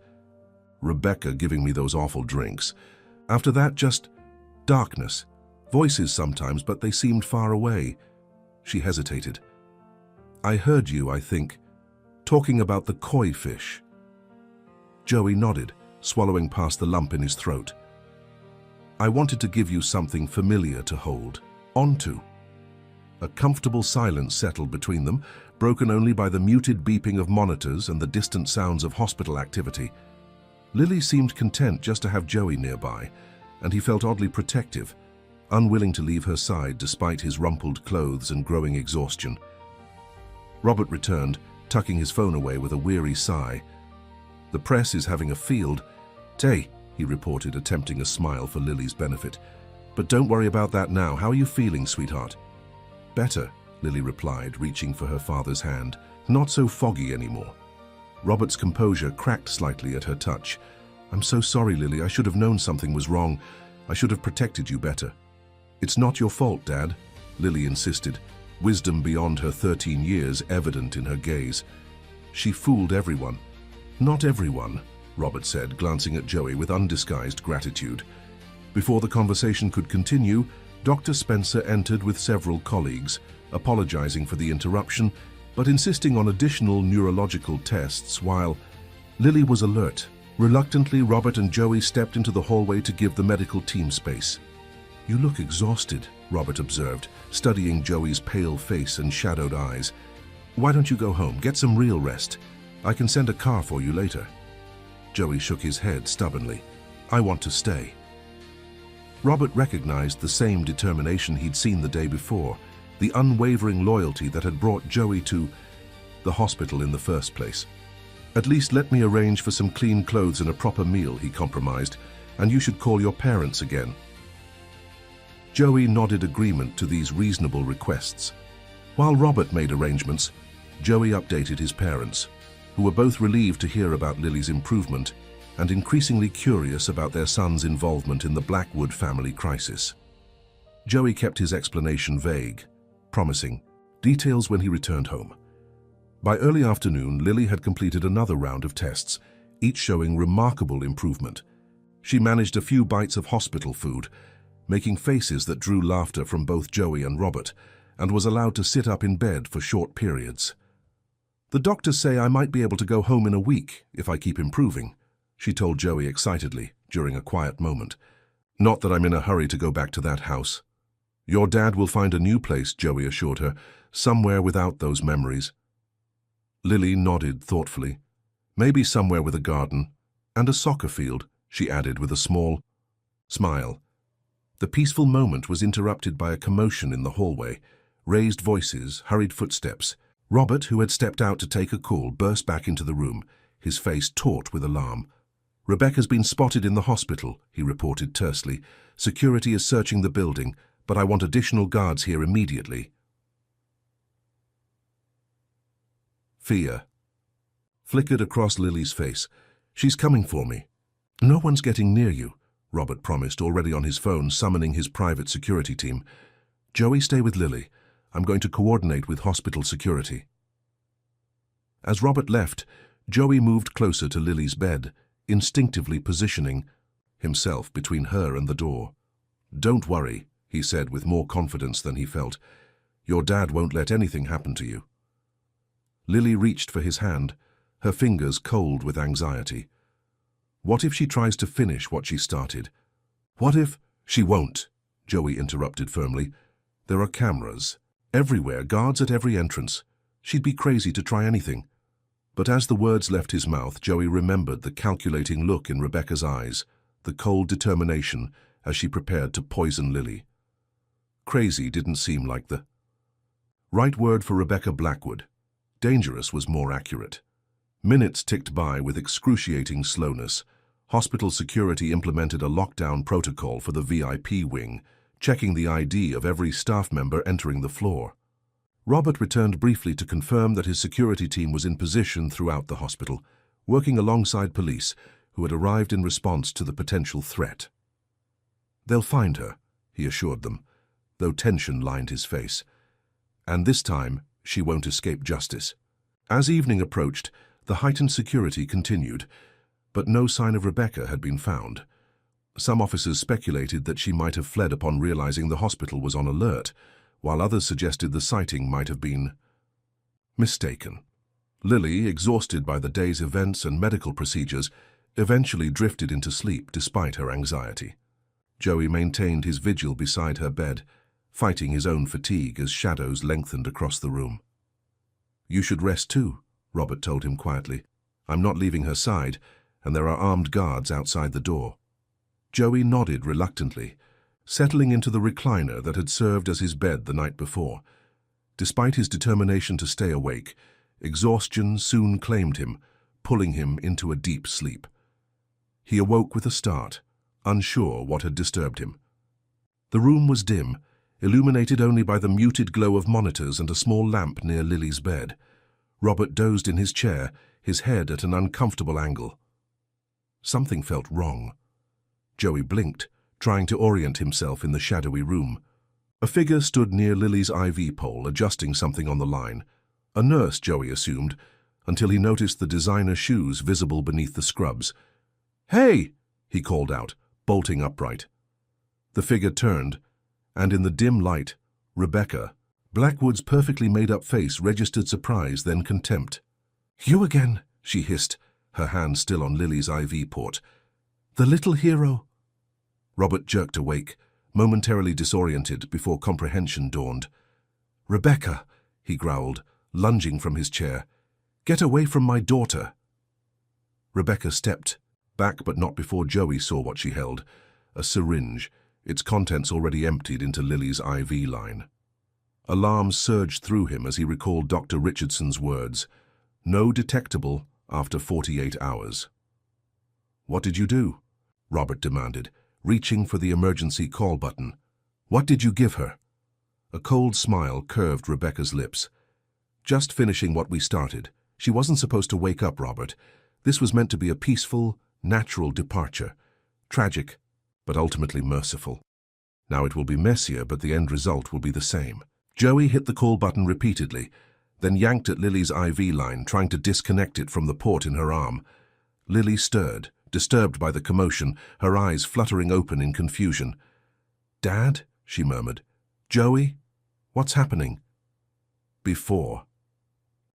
Rebecca giving me those awful drinks. After that, just darkness. Voices sometimes, but they seemed far away. She hesitated. I heard you, I think, talking about the koi fish. Joey nodded, swallowing past the lump in his throat. I wanted to give you something familiar to hold onto. A comfortable silence settled between them, broken only by the muted beeping of monitors and the distant sounds of hospital activity. Lily seemed content just to have Joey nearby, and he felt oddly protective, unwilling to leave her side despite his rumpled clothes and growing exhaustion. Robert returned, tucking his phone away with a weary sigh. The press is having a field. Tay, he reported, attempting a smile for Lily's benefit. But don't worry about that now. How are you feeling, sweetheart? Better, Lily replied, reaching for her father's hand. Not so foggy anymore. Robert's composure cracked slightly at her touch. I'm so sorry, Lily. I should have known something was wrong. I should have protected you better. It's not your fault, Dad, Lily insisted, wisdom beyond her 13 years evident in her gaze. She fooled everyone. Not everyone, Robert said, glancing at Joey with undisguised gratitude. Before the conversation could continue, Dr. Spencer entered with several colleagues, apologizing for the interruption, but insisting on additional neurological tests while Lily was alert. Reluctantly, Robert and Joey stepped into the hallway to give the medical team space. You look exhausted, Robert observed, studying Joey's pale face and shadowed eyes. Why don't you go home? Get some real rest. I can send a car for you later. Joey shook his head stubbornly. I want to stay. Robert recognized the same determination he'd seen the day before, the unwavering loyalty that had brought Joey to the hospital in the first place. At least let me arrange for some clean clothes and a proper meal, he compromised, and you should call your parents again. Joey nodded agreement to these reasonable requests. While Robert made arrangements, Joey updated his parents, who were both relieved to hear about Lily's improvement and increasingly curious about their son's involvement in the Blackwood family crisis. Joey kept his explanation vague, promising details when he returned home. By early afternoon, Lily had completed another round of tests, each showing remarkable improvement. She managed a few bites of hospital food, making faces that drew laughter from both Joey and Robert, and was allowed to sit up in bed for short periods. The doctors say I might be able to go home in a week if I keep improving, she told Joey excitedly during a quiet moment. Not that I'm in a hurry to go back to that house. Your dad will find a new place, Joey assured her, somewhere without those memories. Lily nodded thoughtfully. Maybe somewhere with a garden and a soccer field, she added with a small smile. The peaceful moment was interrupted by a commotion in the hallway, raised voices, hurried footsteps. Robert, who had stepped out to take a call, burst back into the room, his face taut with alarm. Rebecca's been spotted in the hospital, he reported tersely. Security is searching the building, but I want additional guards here immediately. Fear flickered across Lily's face. She's coming for me. No one's getting near you, Robert promised, already on his phone, summoning his private security team. Joey, stay with Lily. I'm going to coordinate with hospital security. As Robert left, Joey moved closer to Lily's bed, instinctively positioning himself between her and the door. Don't worry, he said with more confidence than he felt. Your dad won't let anything happen to you. Lily reached for his hand, her fingers cold with anxiety. What if she tries to finish what she started? What if— She won't, Joey interrupted firmly. There are cameras everywhere, guards at every entrance. She'd be crazy to try anything. But as the words left his mouth, Joey remembered the calculating look in Rebecca's eyes, the cold determination as she prepared to poison Lily. Crazy didn't seem like the right word for Rebecca Blackwood. Dangerous was more accurate. Minutes ticked by with excruciating slowness. Hospital security implemented a lockdown protocol for the VIP wing, checking the ID of every staff member entering the floor. Robert returned briefly to confirm that his security team was in position throughout the hospital, working alongside police who had arrived in response to the potential threat. "They'll find her," he assured them, though tension lined his face. "And this time, she won't escape justice." As evening approached, the heightened security continued, but no sign of Rebecca had been found. Some officers speculated that she might have fled upon realizing the hospital was on alert, while others suggested the sighting might have been mistaken. Lily, exhausted by the day's events and medical procedures, eventually drifted into sleep despite her anxiety. Joey maintained his vigil beside her bed, fighting his own fatigue as shadows lengthened across the room. "You should rest too," Robert told him quietly. "I'm not leaving her side, and there are armed guards outside the door." Joey nodded reluctantly, settling into the recliner that had served as his bed the night before. Despite his determination to stay awake, exhaustion soon claimed him, pulling him into a deep sleep. He awoke with a start, unsure what had disturbed him. The room was dim, illuminated only by the muted glow of monitors and a small lamp near Lily's bed. Robert dozed in his chair, his head at an uncomfortable angle. Something felt wrong. Joey blinked, trying to orient himself in the shadowy room. A figure stood near Lily's IV pole, adjusting something on the line. A nurse, Joey assumed, until he noticed the designer shoes visible beneath the scrubs. "Hey!" he called out, bolting upright. The figure turned, and in the dim light, Rebecca, Blackwood's perfectly made-up face registered surprise, then contempt. "You again," she hissed, her hand still on Lily's IV port. "The little hero." Robert jerked awake, momentarily disoriented before comprehension dawned. "Rebecca," he growled, lunging from his chair. "Get away from my daughter." Rebecca stepped back, but not before Joey saw what she held, a syringe, its contents already emptied into Lily's IV line. Alarm surged through him as he recalled Dr. Richardson's words, "No detectable after 48 hours." "What did you do?" Robert demanded, reaching for the emergency call button. "What did you give her?" A cold smile curved Rebecca's lips. "Just finishing what we started. She wasn't supposed to wake up, Robert. This was meant to be a peaceful, natural departure. Tragic, but ultimately merciful. Now it will be messier, but the end result will be the same." Joey hit the call button repeatedly, then yanked at Lily's IV line, trying to disconnect it from the port in her arm. Lily stirred, disturbed by the commotion, her eyes fluttering open in confusion. "Dad?" she murmured. "Joey? What's happening?" Before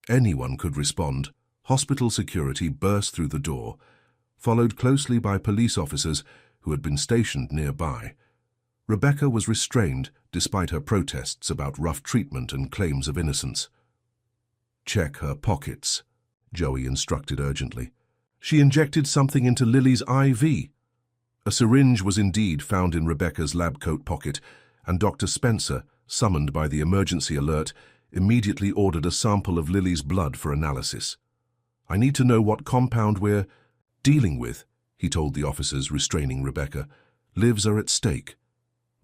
anyone could respond, hospital security burst through the door, followed closely by police officers who had been stationed nearby. Rebecca was restrained despite her protests about rough treatment and claims of innocence. "Check her pockets," Joey instructed urgently. She injected something into Lily's IV. A syringe was indeed found in Rebecca's lab coat pocket, and Dr. Spencer, summoned by the emergency alert, immediately ordered a sample of Lily's blood for analysis. "I need to know what compound we're dealing with," he told the officers, restraining Rebecca. "Lives are at stake."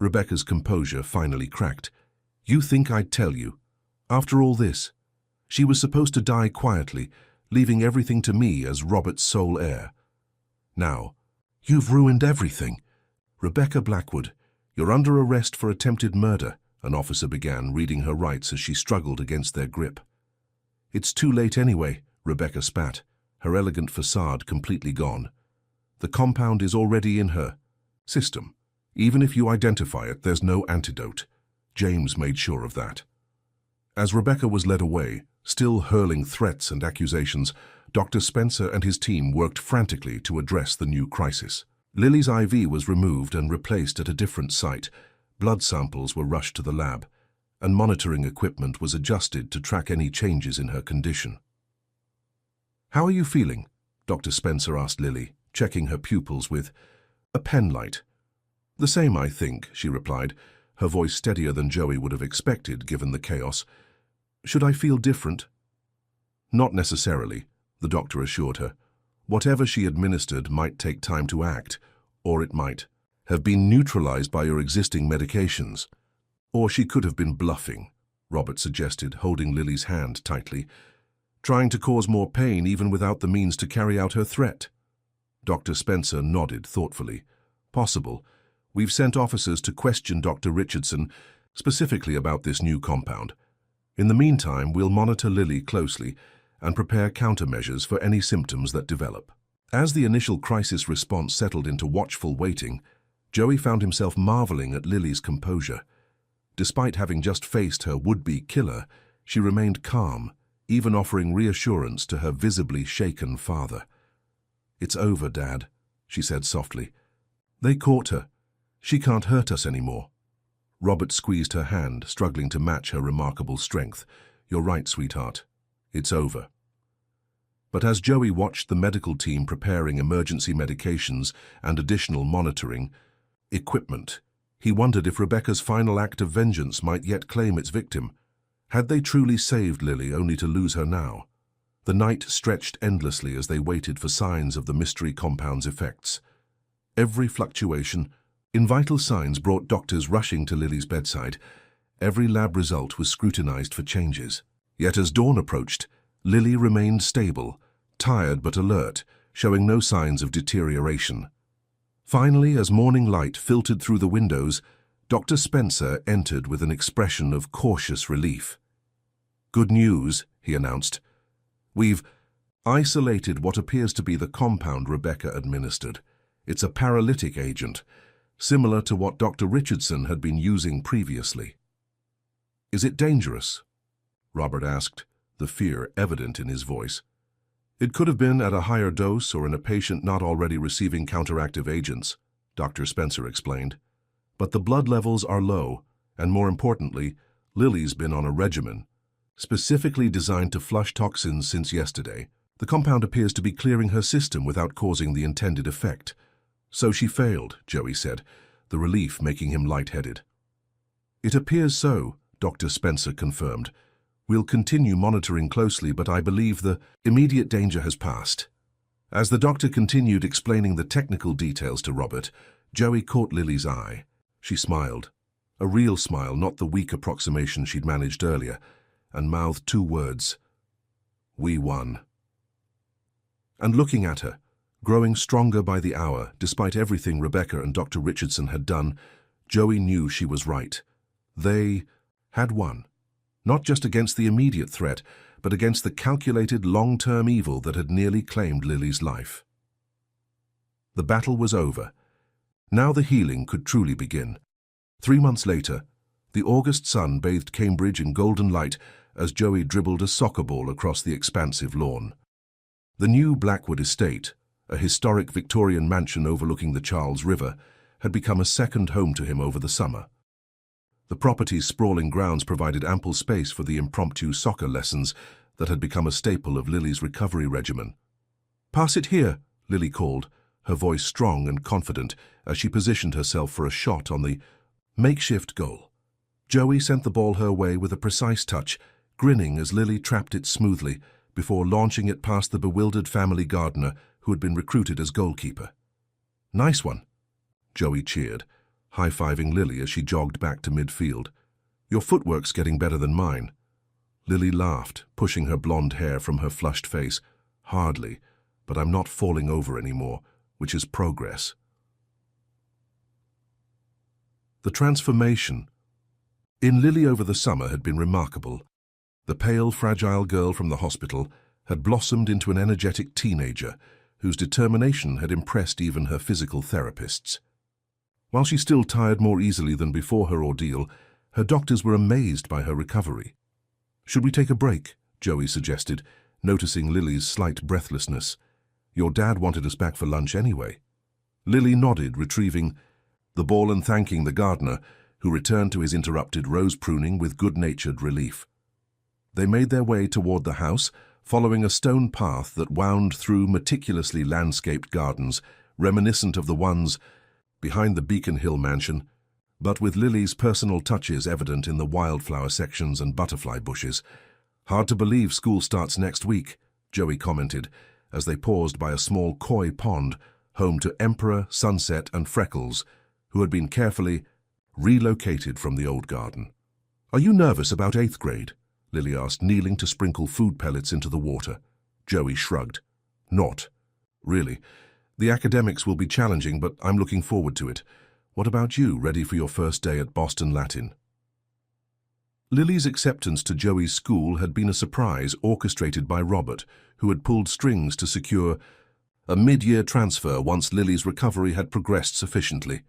Rebecca's composure finally cracked. "You think I'd tell you? After all this? She was supposed to die quietly, leaving everything to me as Robert's sole heir. Now, you've ruined everything." "Rebecca Blackwood, you're under arrest for attempted murder," an officer began, reading her rights as she struggled against their grip. "It's too late anyway," Rebecca spat, her elegant facade completely gone. "The compound is already in her system. Even if you identify it, there's no antidote. James made sure of that." As Rebecca was led away, still hurling threats and accusations, Dr. Spencer and his team worked frantically to address the new crisis. Lily's IV was removed and replaced at a different site. Blood samples were rushed to the lab, and monitoring equipment was adjusted to track any changes in her condition. "How are you feeling?" Dr. Spencer asked Lily, checking her pupils with a penlight. "The same, I think," she replied, her voice steadier than Joey would have expected given the chaos. "Should I feel different?" "Not necessarily," the doctor assured her. Whatever she administered might take time to act, or it might have been neutralized by your existing medications. Or she could have been bluffing, Robert suggested, holding Lily's hand tightly, trying to cause more pain even without the means to carry out her threat. Dr. Spencer nodded thoughtfully. Possible. We've sent officers to question Dr. Richardson specifically about this new compound. In the meantime, we'll monitor Lily closely and prepare countermeasures for any symptoms that develop. As the initial crisis response settled into watchful waiting, Joey found himself marveling at Lily's composure. Despite having just faced her would-be killer, she remained calm, even offering reassurance to her visibly shaken father. "It's over, Dad," she said softly. "They caught her. She can't hurt us anymore." Robert squeezed her hand, struggling to match her remarkable strength. "You're right, sweetheart. It's over." But as Joey watched the medical team preparing emergency medications and additional monitoring equipment, he wondered if Rebecca's final act of vengeance might yet claim its victim. Had they truly saved Lily only to lose her now? The night stretched endlessly as they waited for signs of the mystery compound's effects. Every fluctuation in vital signs brought doctors rushing to Lily's bedside. Every lab result was scrutinized for changes. Yet as dawn approached, Lily remained stable, tired but alert, showing no signs of deterioration. Finally, as morning light filtered through the windows, Dr. Spencer entered with an expression of cautious relief. "Good news," he announced. "We've isolated what appears to be the compound Rebecca administered. It's a paralytic agent, similar to what Dr. Richardson had been using previously." "Is it dangerous?" Robert asked, the fear evident in his voice. "It could have been at a higher dose or in a patient not already receiving counteractive agents," Dr. Spencer explained. "But the blood levels are low, and more importantly, Lily's been on a regimen, specifically designed to flush toxins since yesterday. The compound appears to be clearing her system without causing the intended effect." "So she failed," Joey said, the relief making him lightheaded. "It appears so," Dr. Spencer confirmed. "We'll continue monitoring closely, but I believe the immediate danger has passed." As the doctor continued explaining the technical details to Robert, Joey caught Lily's eye. She smiled, a real smile, not the weak approximation she'd managed earlier, and mouthed two words: "We won." And looking at her, growing stronger by the hour, despite everything Rebecca and Dr. Richardson had done, Joey knew she was right. They had won. Not just against the immediate threat, but against the calculated long-term evil that had nearly claimed Lily's life. The battle was over. Now the healing could truly begin. 3 months later, the August sun bathed Cambridge in golden light as Joey dribbled a soccer ball across the expansive lawn. The new Blackwood estate, a historic Victorian mansion overlooking the Charles River, had become a second home to him over the summer. The property's sprawling grounds provided ample space for the impromptu soccer lessons that had become a staple of Lily's recovery regimen. "Pass it here," Lily called, her voice strong and confident as she positioned herself for a shot on the makeshift goal. Joey sent the ball her way with a precise touch, grinning as Lily trapped it smoothly before launching it past the bewildered family gardener who had been recruited as goalkeeper. "Nice one," Joey cheered, high-fiving Lily as she jogged back to midfield. "Your footwork's getting better than mine." Lily laughed, pushing her blonde hair from her flushed face. "Hardly, but I'm not falling over anymore, which is progress." The transformation in Lily over the summer had been remarkable. The pale, fragile girl from the hospital had blossomed into an energetic teenager whose determination had impressed even her physical therapists. While she still tired more easily than before her ordeal, her doctors were amazed by her recovery. "Should we take a break?" Joey suggested, noticing Lily's slight breathlessness. "Your dad wanted us back for lunch anyway." Lily nodded, retrieving the ball and thanking the gardener, who returned to his interrupted rose pruning with good-natured relief. They made their way toward the house, following a stone path that wound through meticulously landscaped gardens, reminiscent of the ones behind the Beacon Hill mansion, but with Lily's personal touches evident in the wildflower sections and butterfly bushes. "Hard to believe school starts next week," Joey commented, as they paused by a small koi pond, home to Emperor, Sunset, and Freckles, who had been carefully relocated from the old garden. "Are you nervous about 8th grade?" Lily asked, kneeling to sprinkle food pellets into the water. Joey shrugged. "Not really. The academics will be challenging, but I'm looking forward to it. What about you, ready for your first day at Boston Latin?" Lily's acceptance to Joey's school had been a surprise orchestrated by Robert, who had pulled strings to secure a mid-year transfer once Lily's recovery had progressed sufficiently.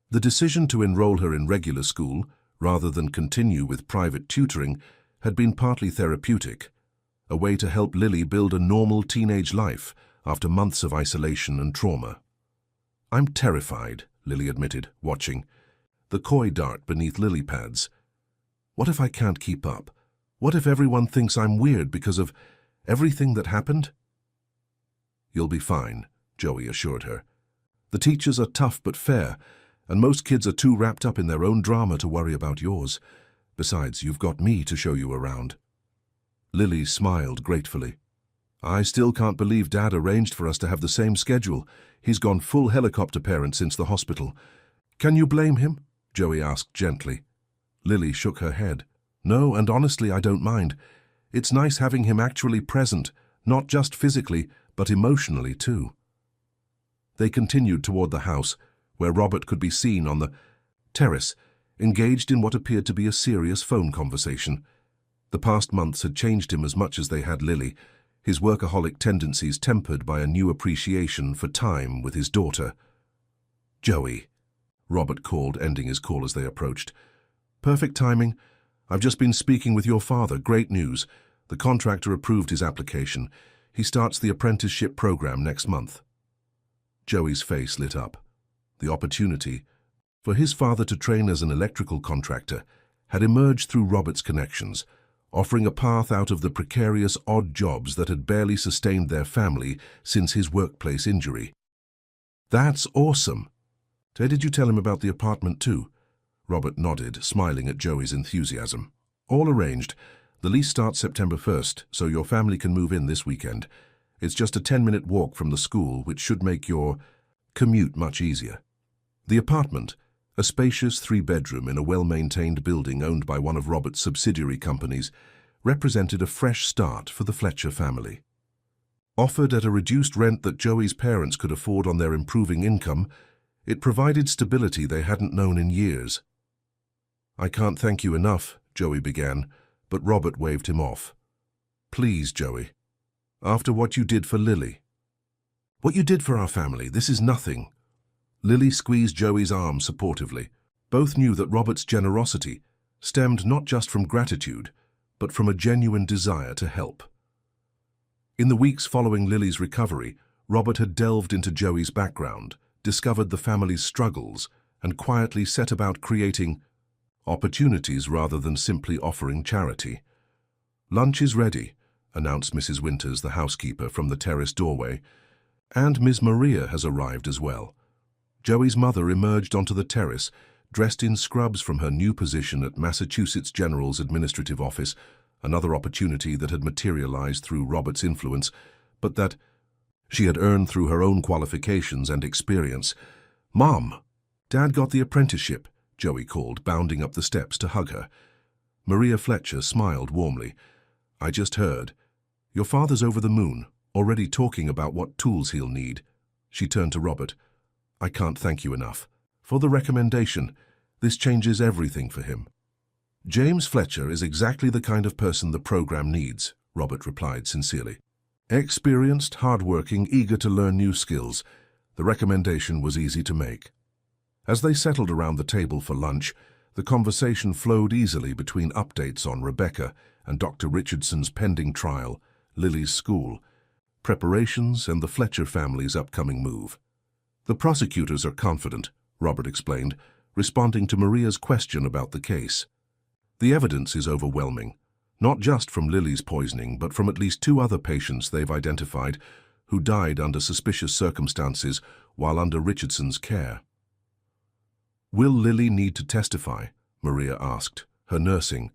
The decision to enroll her in regular school, rather than continue with private tutoring, had been partly therapeutic, a way to help Lily build a normal teenage life after months of isolation and trauma. "I'm terrified," Lily admitted, watching the koi dart beneath lily pads. "What if I can't keep up? What if everyone thinks I'm weird because of everything that happened?" "You'll be fine," Joey assured her. "The teachers are tough but fair, and most kids are too wrapped up in their own drama to worry about yours. Besides, you've got me to show you around." Lily smiled gratefully. "I still can't believe Dad arranged for us to have the same schedule. He's gone full helicopter parent since the hospital." "Can you blame him?" Joey asked gently. Lily shook her head. "No, and honestly, I don't mind. It's nice having him actually present, not just physically, but emotionally too." They continued toward the house, where Robert could be seen on the terrace, engaged in what appeared to be a serious phone conversation. The past months had changed him as much as they had Lily, his workaholic tendencies tempered by a new appreciation for time with his daughter. "Joey," Robert called, ending his call as they approached. "Perfect timing. I've just been speaking with your father. Great news. The contractor approved his application. He starts the apprenticeship program next month." Joey's face lit up. The opportunity for his father to train as an electrical contractor had emerged through Robert's connections, offering a path out of the precarious odd jobs that had barely sustained their family since his workplace injury. "That's awesome. Did you tell him about the apartment too?" Robert nodded, smiling at Joey's enthusiasm. "All arranged. The lease starts September 1st, so your family can move in this weekend. It's just a 10-minute walk from the school, which should make your commute much easier." The apartment, a spacious 3-bedroom in a well-maintained building owned by one of Robert's subsidiary companies, represented a fresh start for the Fletcher family. Offered at a reduced rent that Joey's parents could afford on their improving income, it provided stability they hadn't known in years. "I can't thank you enough," Joey began, but Robert waved him off. "Please, Joey. After what you did for Lily." "What you did for our family, this is nothing." Lily squeezed Joey's arm supportively. Both knew that Robert's generosity stemmed not just from gratitude, but from a genuine desire to help. In the weeks following Lily's recovery, Robert had delved into Joey's background, discovered the family's struggles, and quietly set about creating opportunities rather than simply offering charity. "Lunch is ready," announced Mrs. Winters, the housekeeper, from the terrace doorway, "and Miss Maria has arrived as well." Joey's mother emerged onto the terrace, dressed in scrubs from her new position at Massachusetts General's administrative office, another opportunity that had materialized through Robert's influence, but that she had earned through her own qualifications and experience. "Mom, Dad got the apprenticeship," Joey called, bounding up the steps to hug her. Maria Fletcher smiled warmly. "I just heard. Your father's over the moon, already talking about what tools he'll need." She turned to Robert. "I can't thank you enough for the recommendation. This changes everything for him." "James Fletcher is exactly the kind of person the program needs," Robert replied sincerely. "Experienced, hardworking, eager to learn new skills." The recommendation was easy to make. As they settled around the table for lunch, the conversation flowed easily between updates on Rebecca and Dr. Richardson's pending trial, Lily's school, preparations, and the Fletcher family's upcoming move. "The prosecutors are confident," Robert explained, responding to Maria's question about the case. "The evidence is overwhelming, not just from Lily's poisoning, but from at least 2 other patients they've identified who died under suspicious circumstances while under Richardson's care." "Will Lily need to testify?" Maria asked, her nursing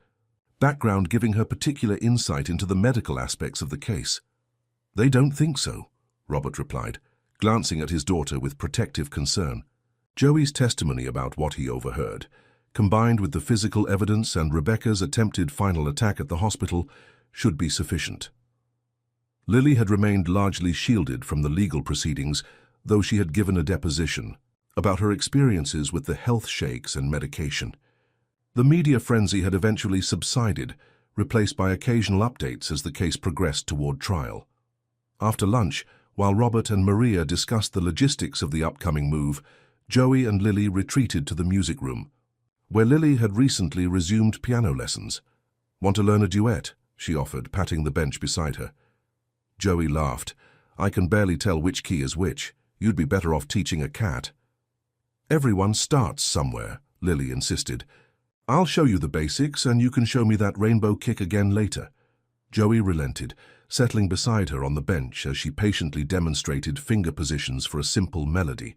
background giving her particular insight into the medical aspects of the case. They don't think so, Robert replied, glancing at his daughter with protective concern. Joey's testimony about what he overheard, combined with the physical evidence and Rebecca's attempted final attack at the hospital, should be sufficient. Lily had remained largely shielded from the legal proceedings, though she had given a deposition about her experiences with the health shakes and medication. The media frenzy had eventually subsided, replaced by occasional updates as the case progressed toward trial. After lunch, while Robert and Maria discussed the logistics of the upcoming move, Joey and Lily retreated to the music room, where Lily had recently resumed piano lessons. "Want to learn a duet?" she offered, patting the bench beside her. Joey laughed. "I can barely tell which key is which. You'd be better off teaching a cat." "Everyone starts somewhere," Lily insisted. "I'll show you the basics, and you can show me that rainbow kick again later." Joey relented, settling beside her on the bench as she patiently demonstrated finger positions for a simple melody.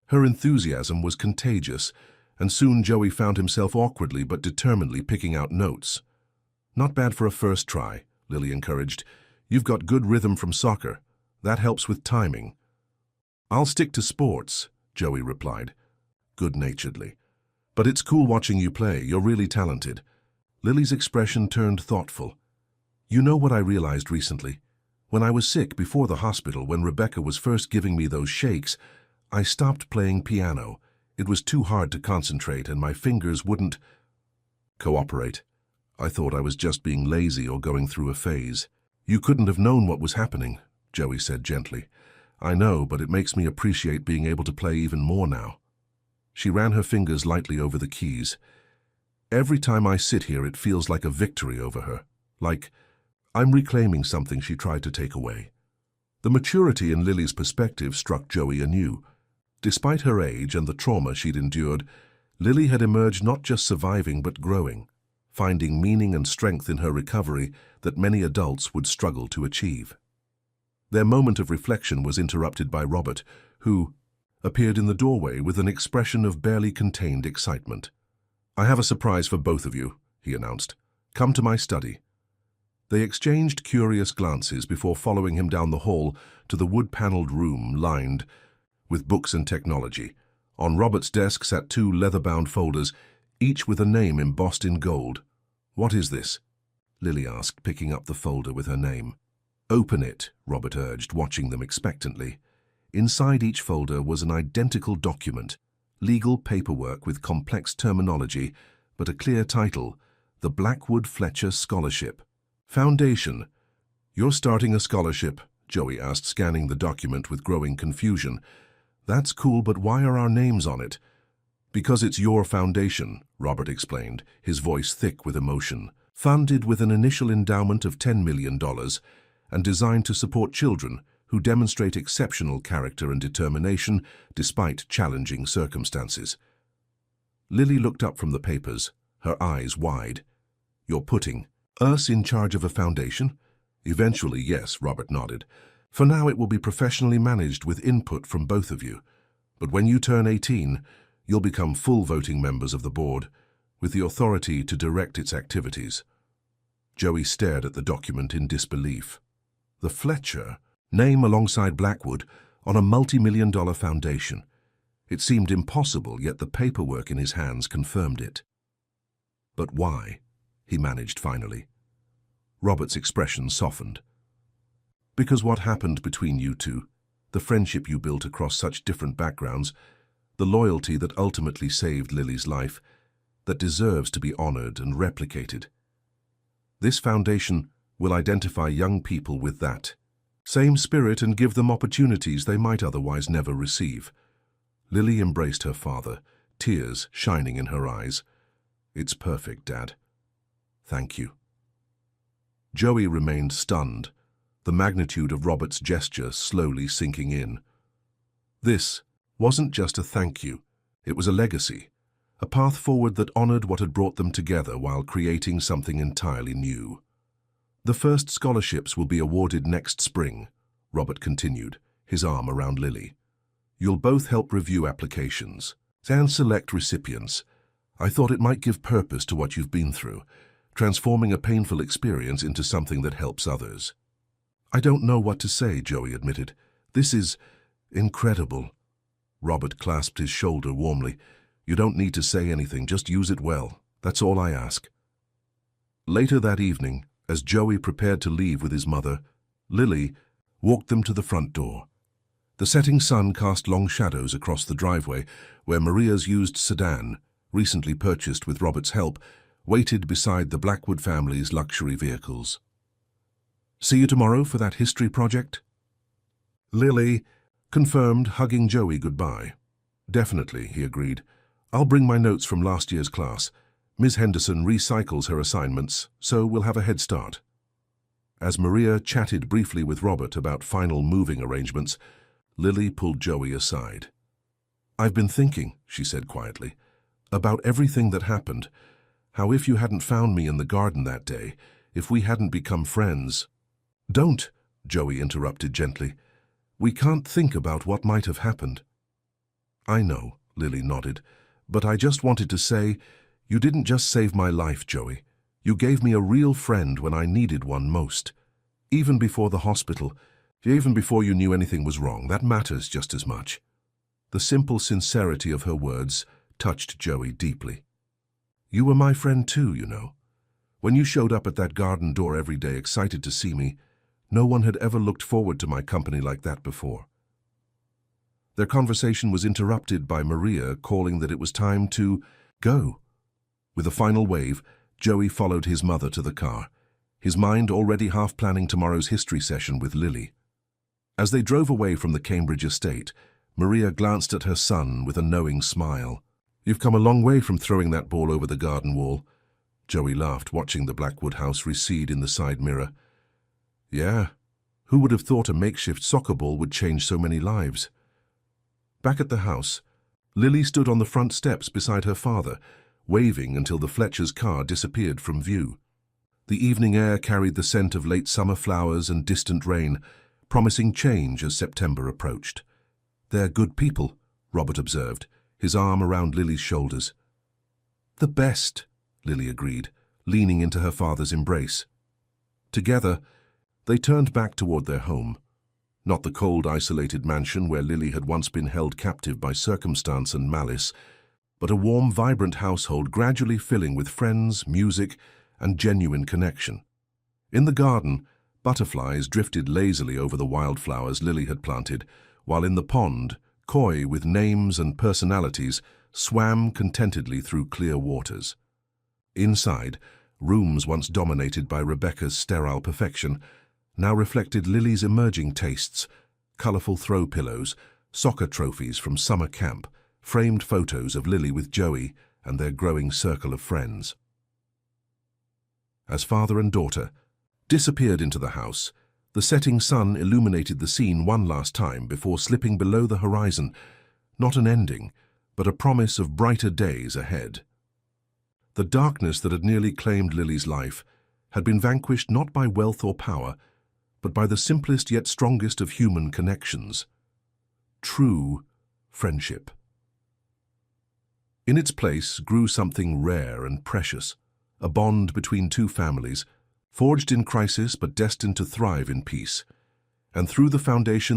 Her enthusiasm was contagious, and soon Joey found himself awkwardly but determinedly picking out notes. "Not bad for a first try," Lily encouraged. "You've got good rhythm from soccer. That helps with timing." "I'll stick to sports," Joey replied, good-naturedly. "But it's cool watching you play. You're really talented." Lily's expression turned thoughtful. "You know what I realized recently? When I was sick before the hospital, when Rebecca was first giving me those shakes, I stopped playing piano. It was too hard to concentrate and my fingers wouldn't cooperate. I thought I was just being lazy or going through a phase." "You couldn't have known what was happening," Joey said gently. "I know, but it makes me appreciate being able to play even more now." She ran her fingers lightly over the keys. "Every time I sit here, it feels like a victory over her. Like I'm reclaiming something she tried to take away." The maturity in Lily's perspective struck Joey anew. Despite her age and the trauma she'd endured, Lily had emerged not just surviving but growing, finding meaning and strength in her recovery that many adults would struggle to achieve. Their moment of reflection was interrupted by Robert, who appeared in the doorway with an expression of barely contained excitement. "I have a surprise for both of you," he announced. "Come to my study." They exchanged curious glances before following him down the hall to the wood-paneled room lined with books and technology. On Robert's desk sat two leather-bound folders, each with a name embossed in gold. "What is this?" Lily asked, picking up the folder with her name. "Open it," Robert urged, watching them expectantly. Inside each folder was an identical document, legal paperwork with complex terminology, but a clear title, the Blackwood Fletcher Scholarship. "Foundation. You're starting a scholarship?" Joey asked, scanning the document with growing confusion. "That's cool, but why are our names on it?" "Because it's your foundation," Robert explained, his voice thick with emotion. "Funded with an initial endowment of $10 million and designed to support children who demonstrate exceptional character and determination despite challenging circumstances." Lily looked up from the papers, her eyes wide. "You're putting us in charge of a foundation?" "Eventually, yes," Robert nodded. "For now, it will be professionally managed with input from both of you. But when you turn 18, you'll become full voting members of the board, with the authority to direct its activities." Joey stared at the document in disbelief. The Fletcher name alongside Blackwood on a multi-million-dollar foundation. It seemed impossible, yet the paperwork in his hands confirmed it. "But why?" he managed finally. Robert's expression softened. "Because what happened between you two, the friendship you built across such different backgrounds, the loyalty that ultimately saved Lily's life, that deserves to be honored and replicated. This foundation will identify young people with that same spirit and give them opportunities they might otherwise never receive." Lily embraced her father, tears shining in her eyes. "It's perfect, Dad. Thank you." Joey remained stunned, the magnitude of Robert's gesture slowly sinking in. This wasn't just a thank you, it was a legacy, a path forward that honored what had brought them together while creating something entirely new. "The first scholarships will be awarded next spring," Robert continued, his arm around Lily. "You'll both help review applications and select recipients. I thought it might give purpose to what you've been through, transforming a painful experience into something that helps others." I don't know what to say, Joey admitted. This is incredible. Robert clasped his shoulder warmly. You don't need to say anything, just use it well. That's all I ask. Later that evening, as Joey prepared to leave with his mother, Lily walked them to the front door. The setting sun cast long shadows across the driveway where Maria's used sedan, recently purchased with Robert's help, waited beside the Blackwood family's luxury vehicles. See you tomorrow for that history project? Lily confirmed, hugging Joey goodbye. Definitely, he agreed. I'll bring my notes from last year's class. Ms. Henderson recycles her assignments, so we'll have a head start. As Maria chatted briefly with Robert about final moving arrangements, Lily pulled Joey aside. I've been thinking, she said quietly, about everything that happened, how if you hadn't found me in the garden that day, if we hadn't become friends. Don't, Joey interrupted gently. We can't think about what might have happened. I know, Lily nodded, but I just wanted to say, you didn't just save my life, Joey. You gave me a real friend when I needed one most. Even before the hospital, even before you knew anything was wrong, that matters just as much. The simple sincerity of her words touched Joey deeply. You were my friend too, you know. When you showed up at that garden door every day excited to see me, no one had ever looked forward to my company like that before. Their conversation was interrupted by Maria calling that it was time to go. With a final wave, Joey followed his mother to the car, his mind already half planning tomorrow's history session with Lily. As they drove away from the Cambridge estate, Maria glanced at her son with a knowing smile. You've come a long way from throwing that ball over the garden wall. Joey laughed, watching the Blackwood house recede in the side mirror. Yeah, who would have thought a makeshift soccer ball would change so many lives? Back at the house, Lily stood on the front steps beside her father, waving until the Fletcher's car disappeared from view. The evening air carried the scent of late summer flowers and distant rain, promising change as September approached. They're good people, Robert observed, his arm around Lily's shoulders. The best, Lily agreed, leaning into her father's embrace. Together, they turned back toward their home. Not the cold, isolated mansion where Lily had once been held captive by circumstance and malice, but a warm, vibrant household gradually filling with friends, music, and genuine connection. In the garden, butterflies drifted lazily over the wildflowers Lily had planted, while in the pond, koi with names and personalities swam contentedly through clear waters. Inside, rooms once dominated by Rebecca's sterile perfection now reflected Lily's emerging tastes, colorful throw pillows, soccer trophies from summer camp, framed photos of Lily with Joey and their growing circle of friends. As father and daughter disappeared into the house, the setting sun illuminated the scene one last time before slipping below the horizon, not an ending, but a promise of brighter days ahead. The darkness that had nearly claimed Lily's life had been vanquished not by wealth or power, but by the simplest yet strongest of human connections: true friendship. In its place grew something rare and precious, a bond between two families, forged in crisis but destined to thrive in peace. And through the foundation